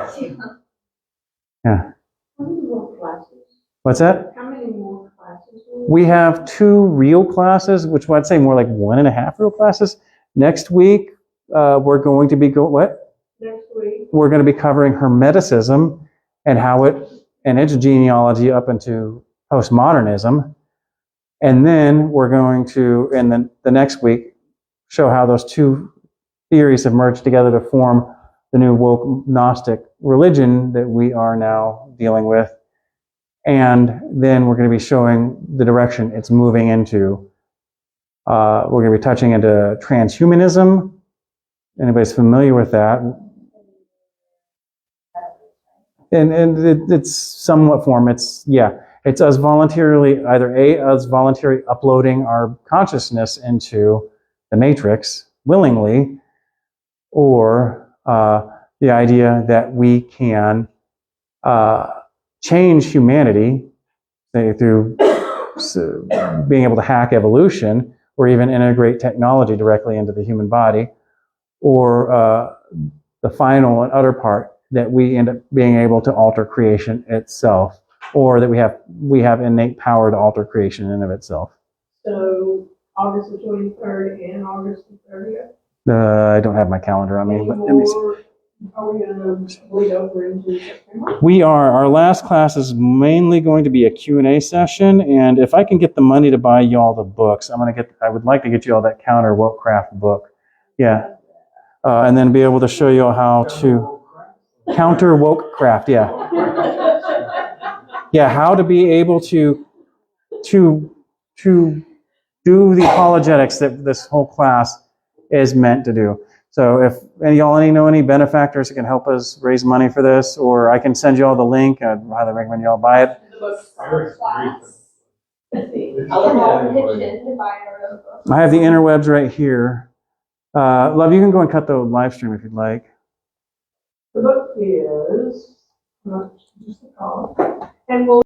How many more classes? What's that? How many more classes? We have 2 real classes, which I'd say more like 1.5 real classes. Next week, we're going to be what? Next week. We're going to be covering Hermeticism and how it and its genealogy up into postmodernism. And then we're going to, in the next week, show how those 2 theories have merged together to form the new woke Gnostic religion that we are now dealing with. And then we're going to be showing the direction it's moving into. We're going to be touching into transhumanism. Anybody's familiar with that? And it's somewhat form. It's us voluntarily, us voluntarily uploading our consciousness into the matrix willingly, or the idea that we can change humanity, say through being able to hack evolution, or even integrate technology directly into the human body, or the final and utter part, that we end up being able to alter creation itself, or that we have innate power to alter creation in and of itself. So August the 23rd and August the 30th. I don't have my calendar on me, but let me see. Are we going to bleed over into September? We are. Our last class is mainly going to be a Q&A session, and if I can get the money to buy you all the books, I would like to get you all that Counter Wokecraft book. Yeah. And then be able to show you how to Counter Wokecraft, yeah. Yeah, how to be able to do the apologetics that this whole class is meant to do. So if y'all know any benefactors that can help us raise money for this, or I can send you all the link, I'd highly recommend y'all buy it. The books are class. I have the interwebs right here. Love, you can go and cut the live stream if you'd like. The book is not just a call, and we'll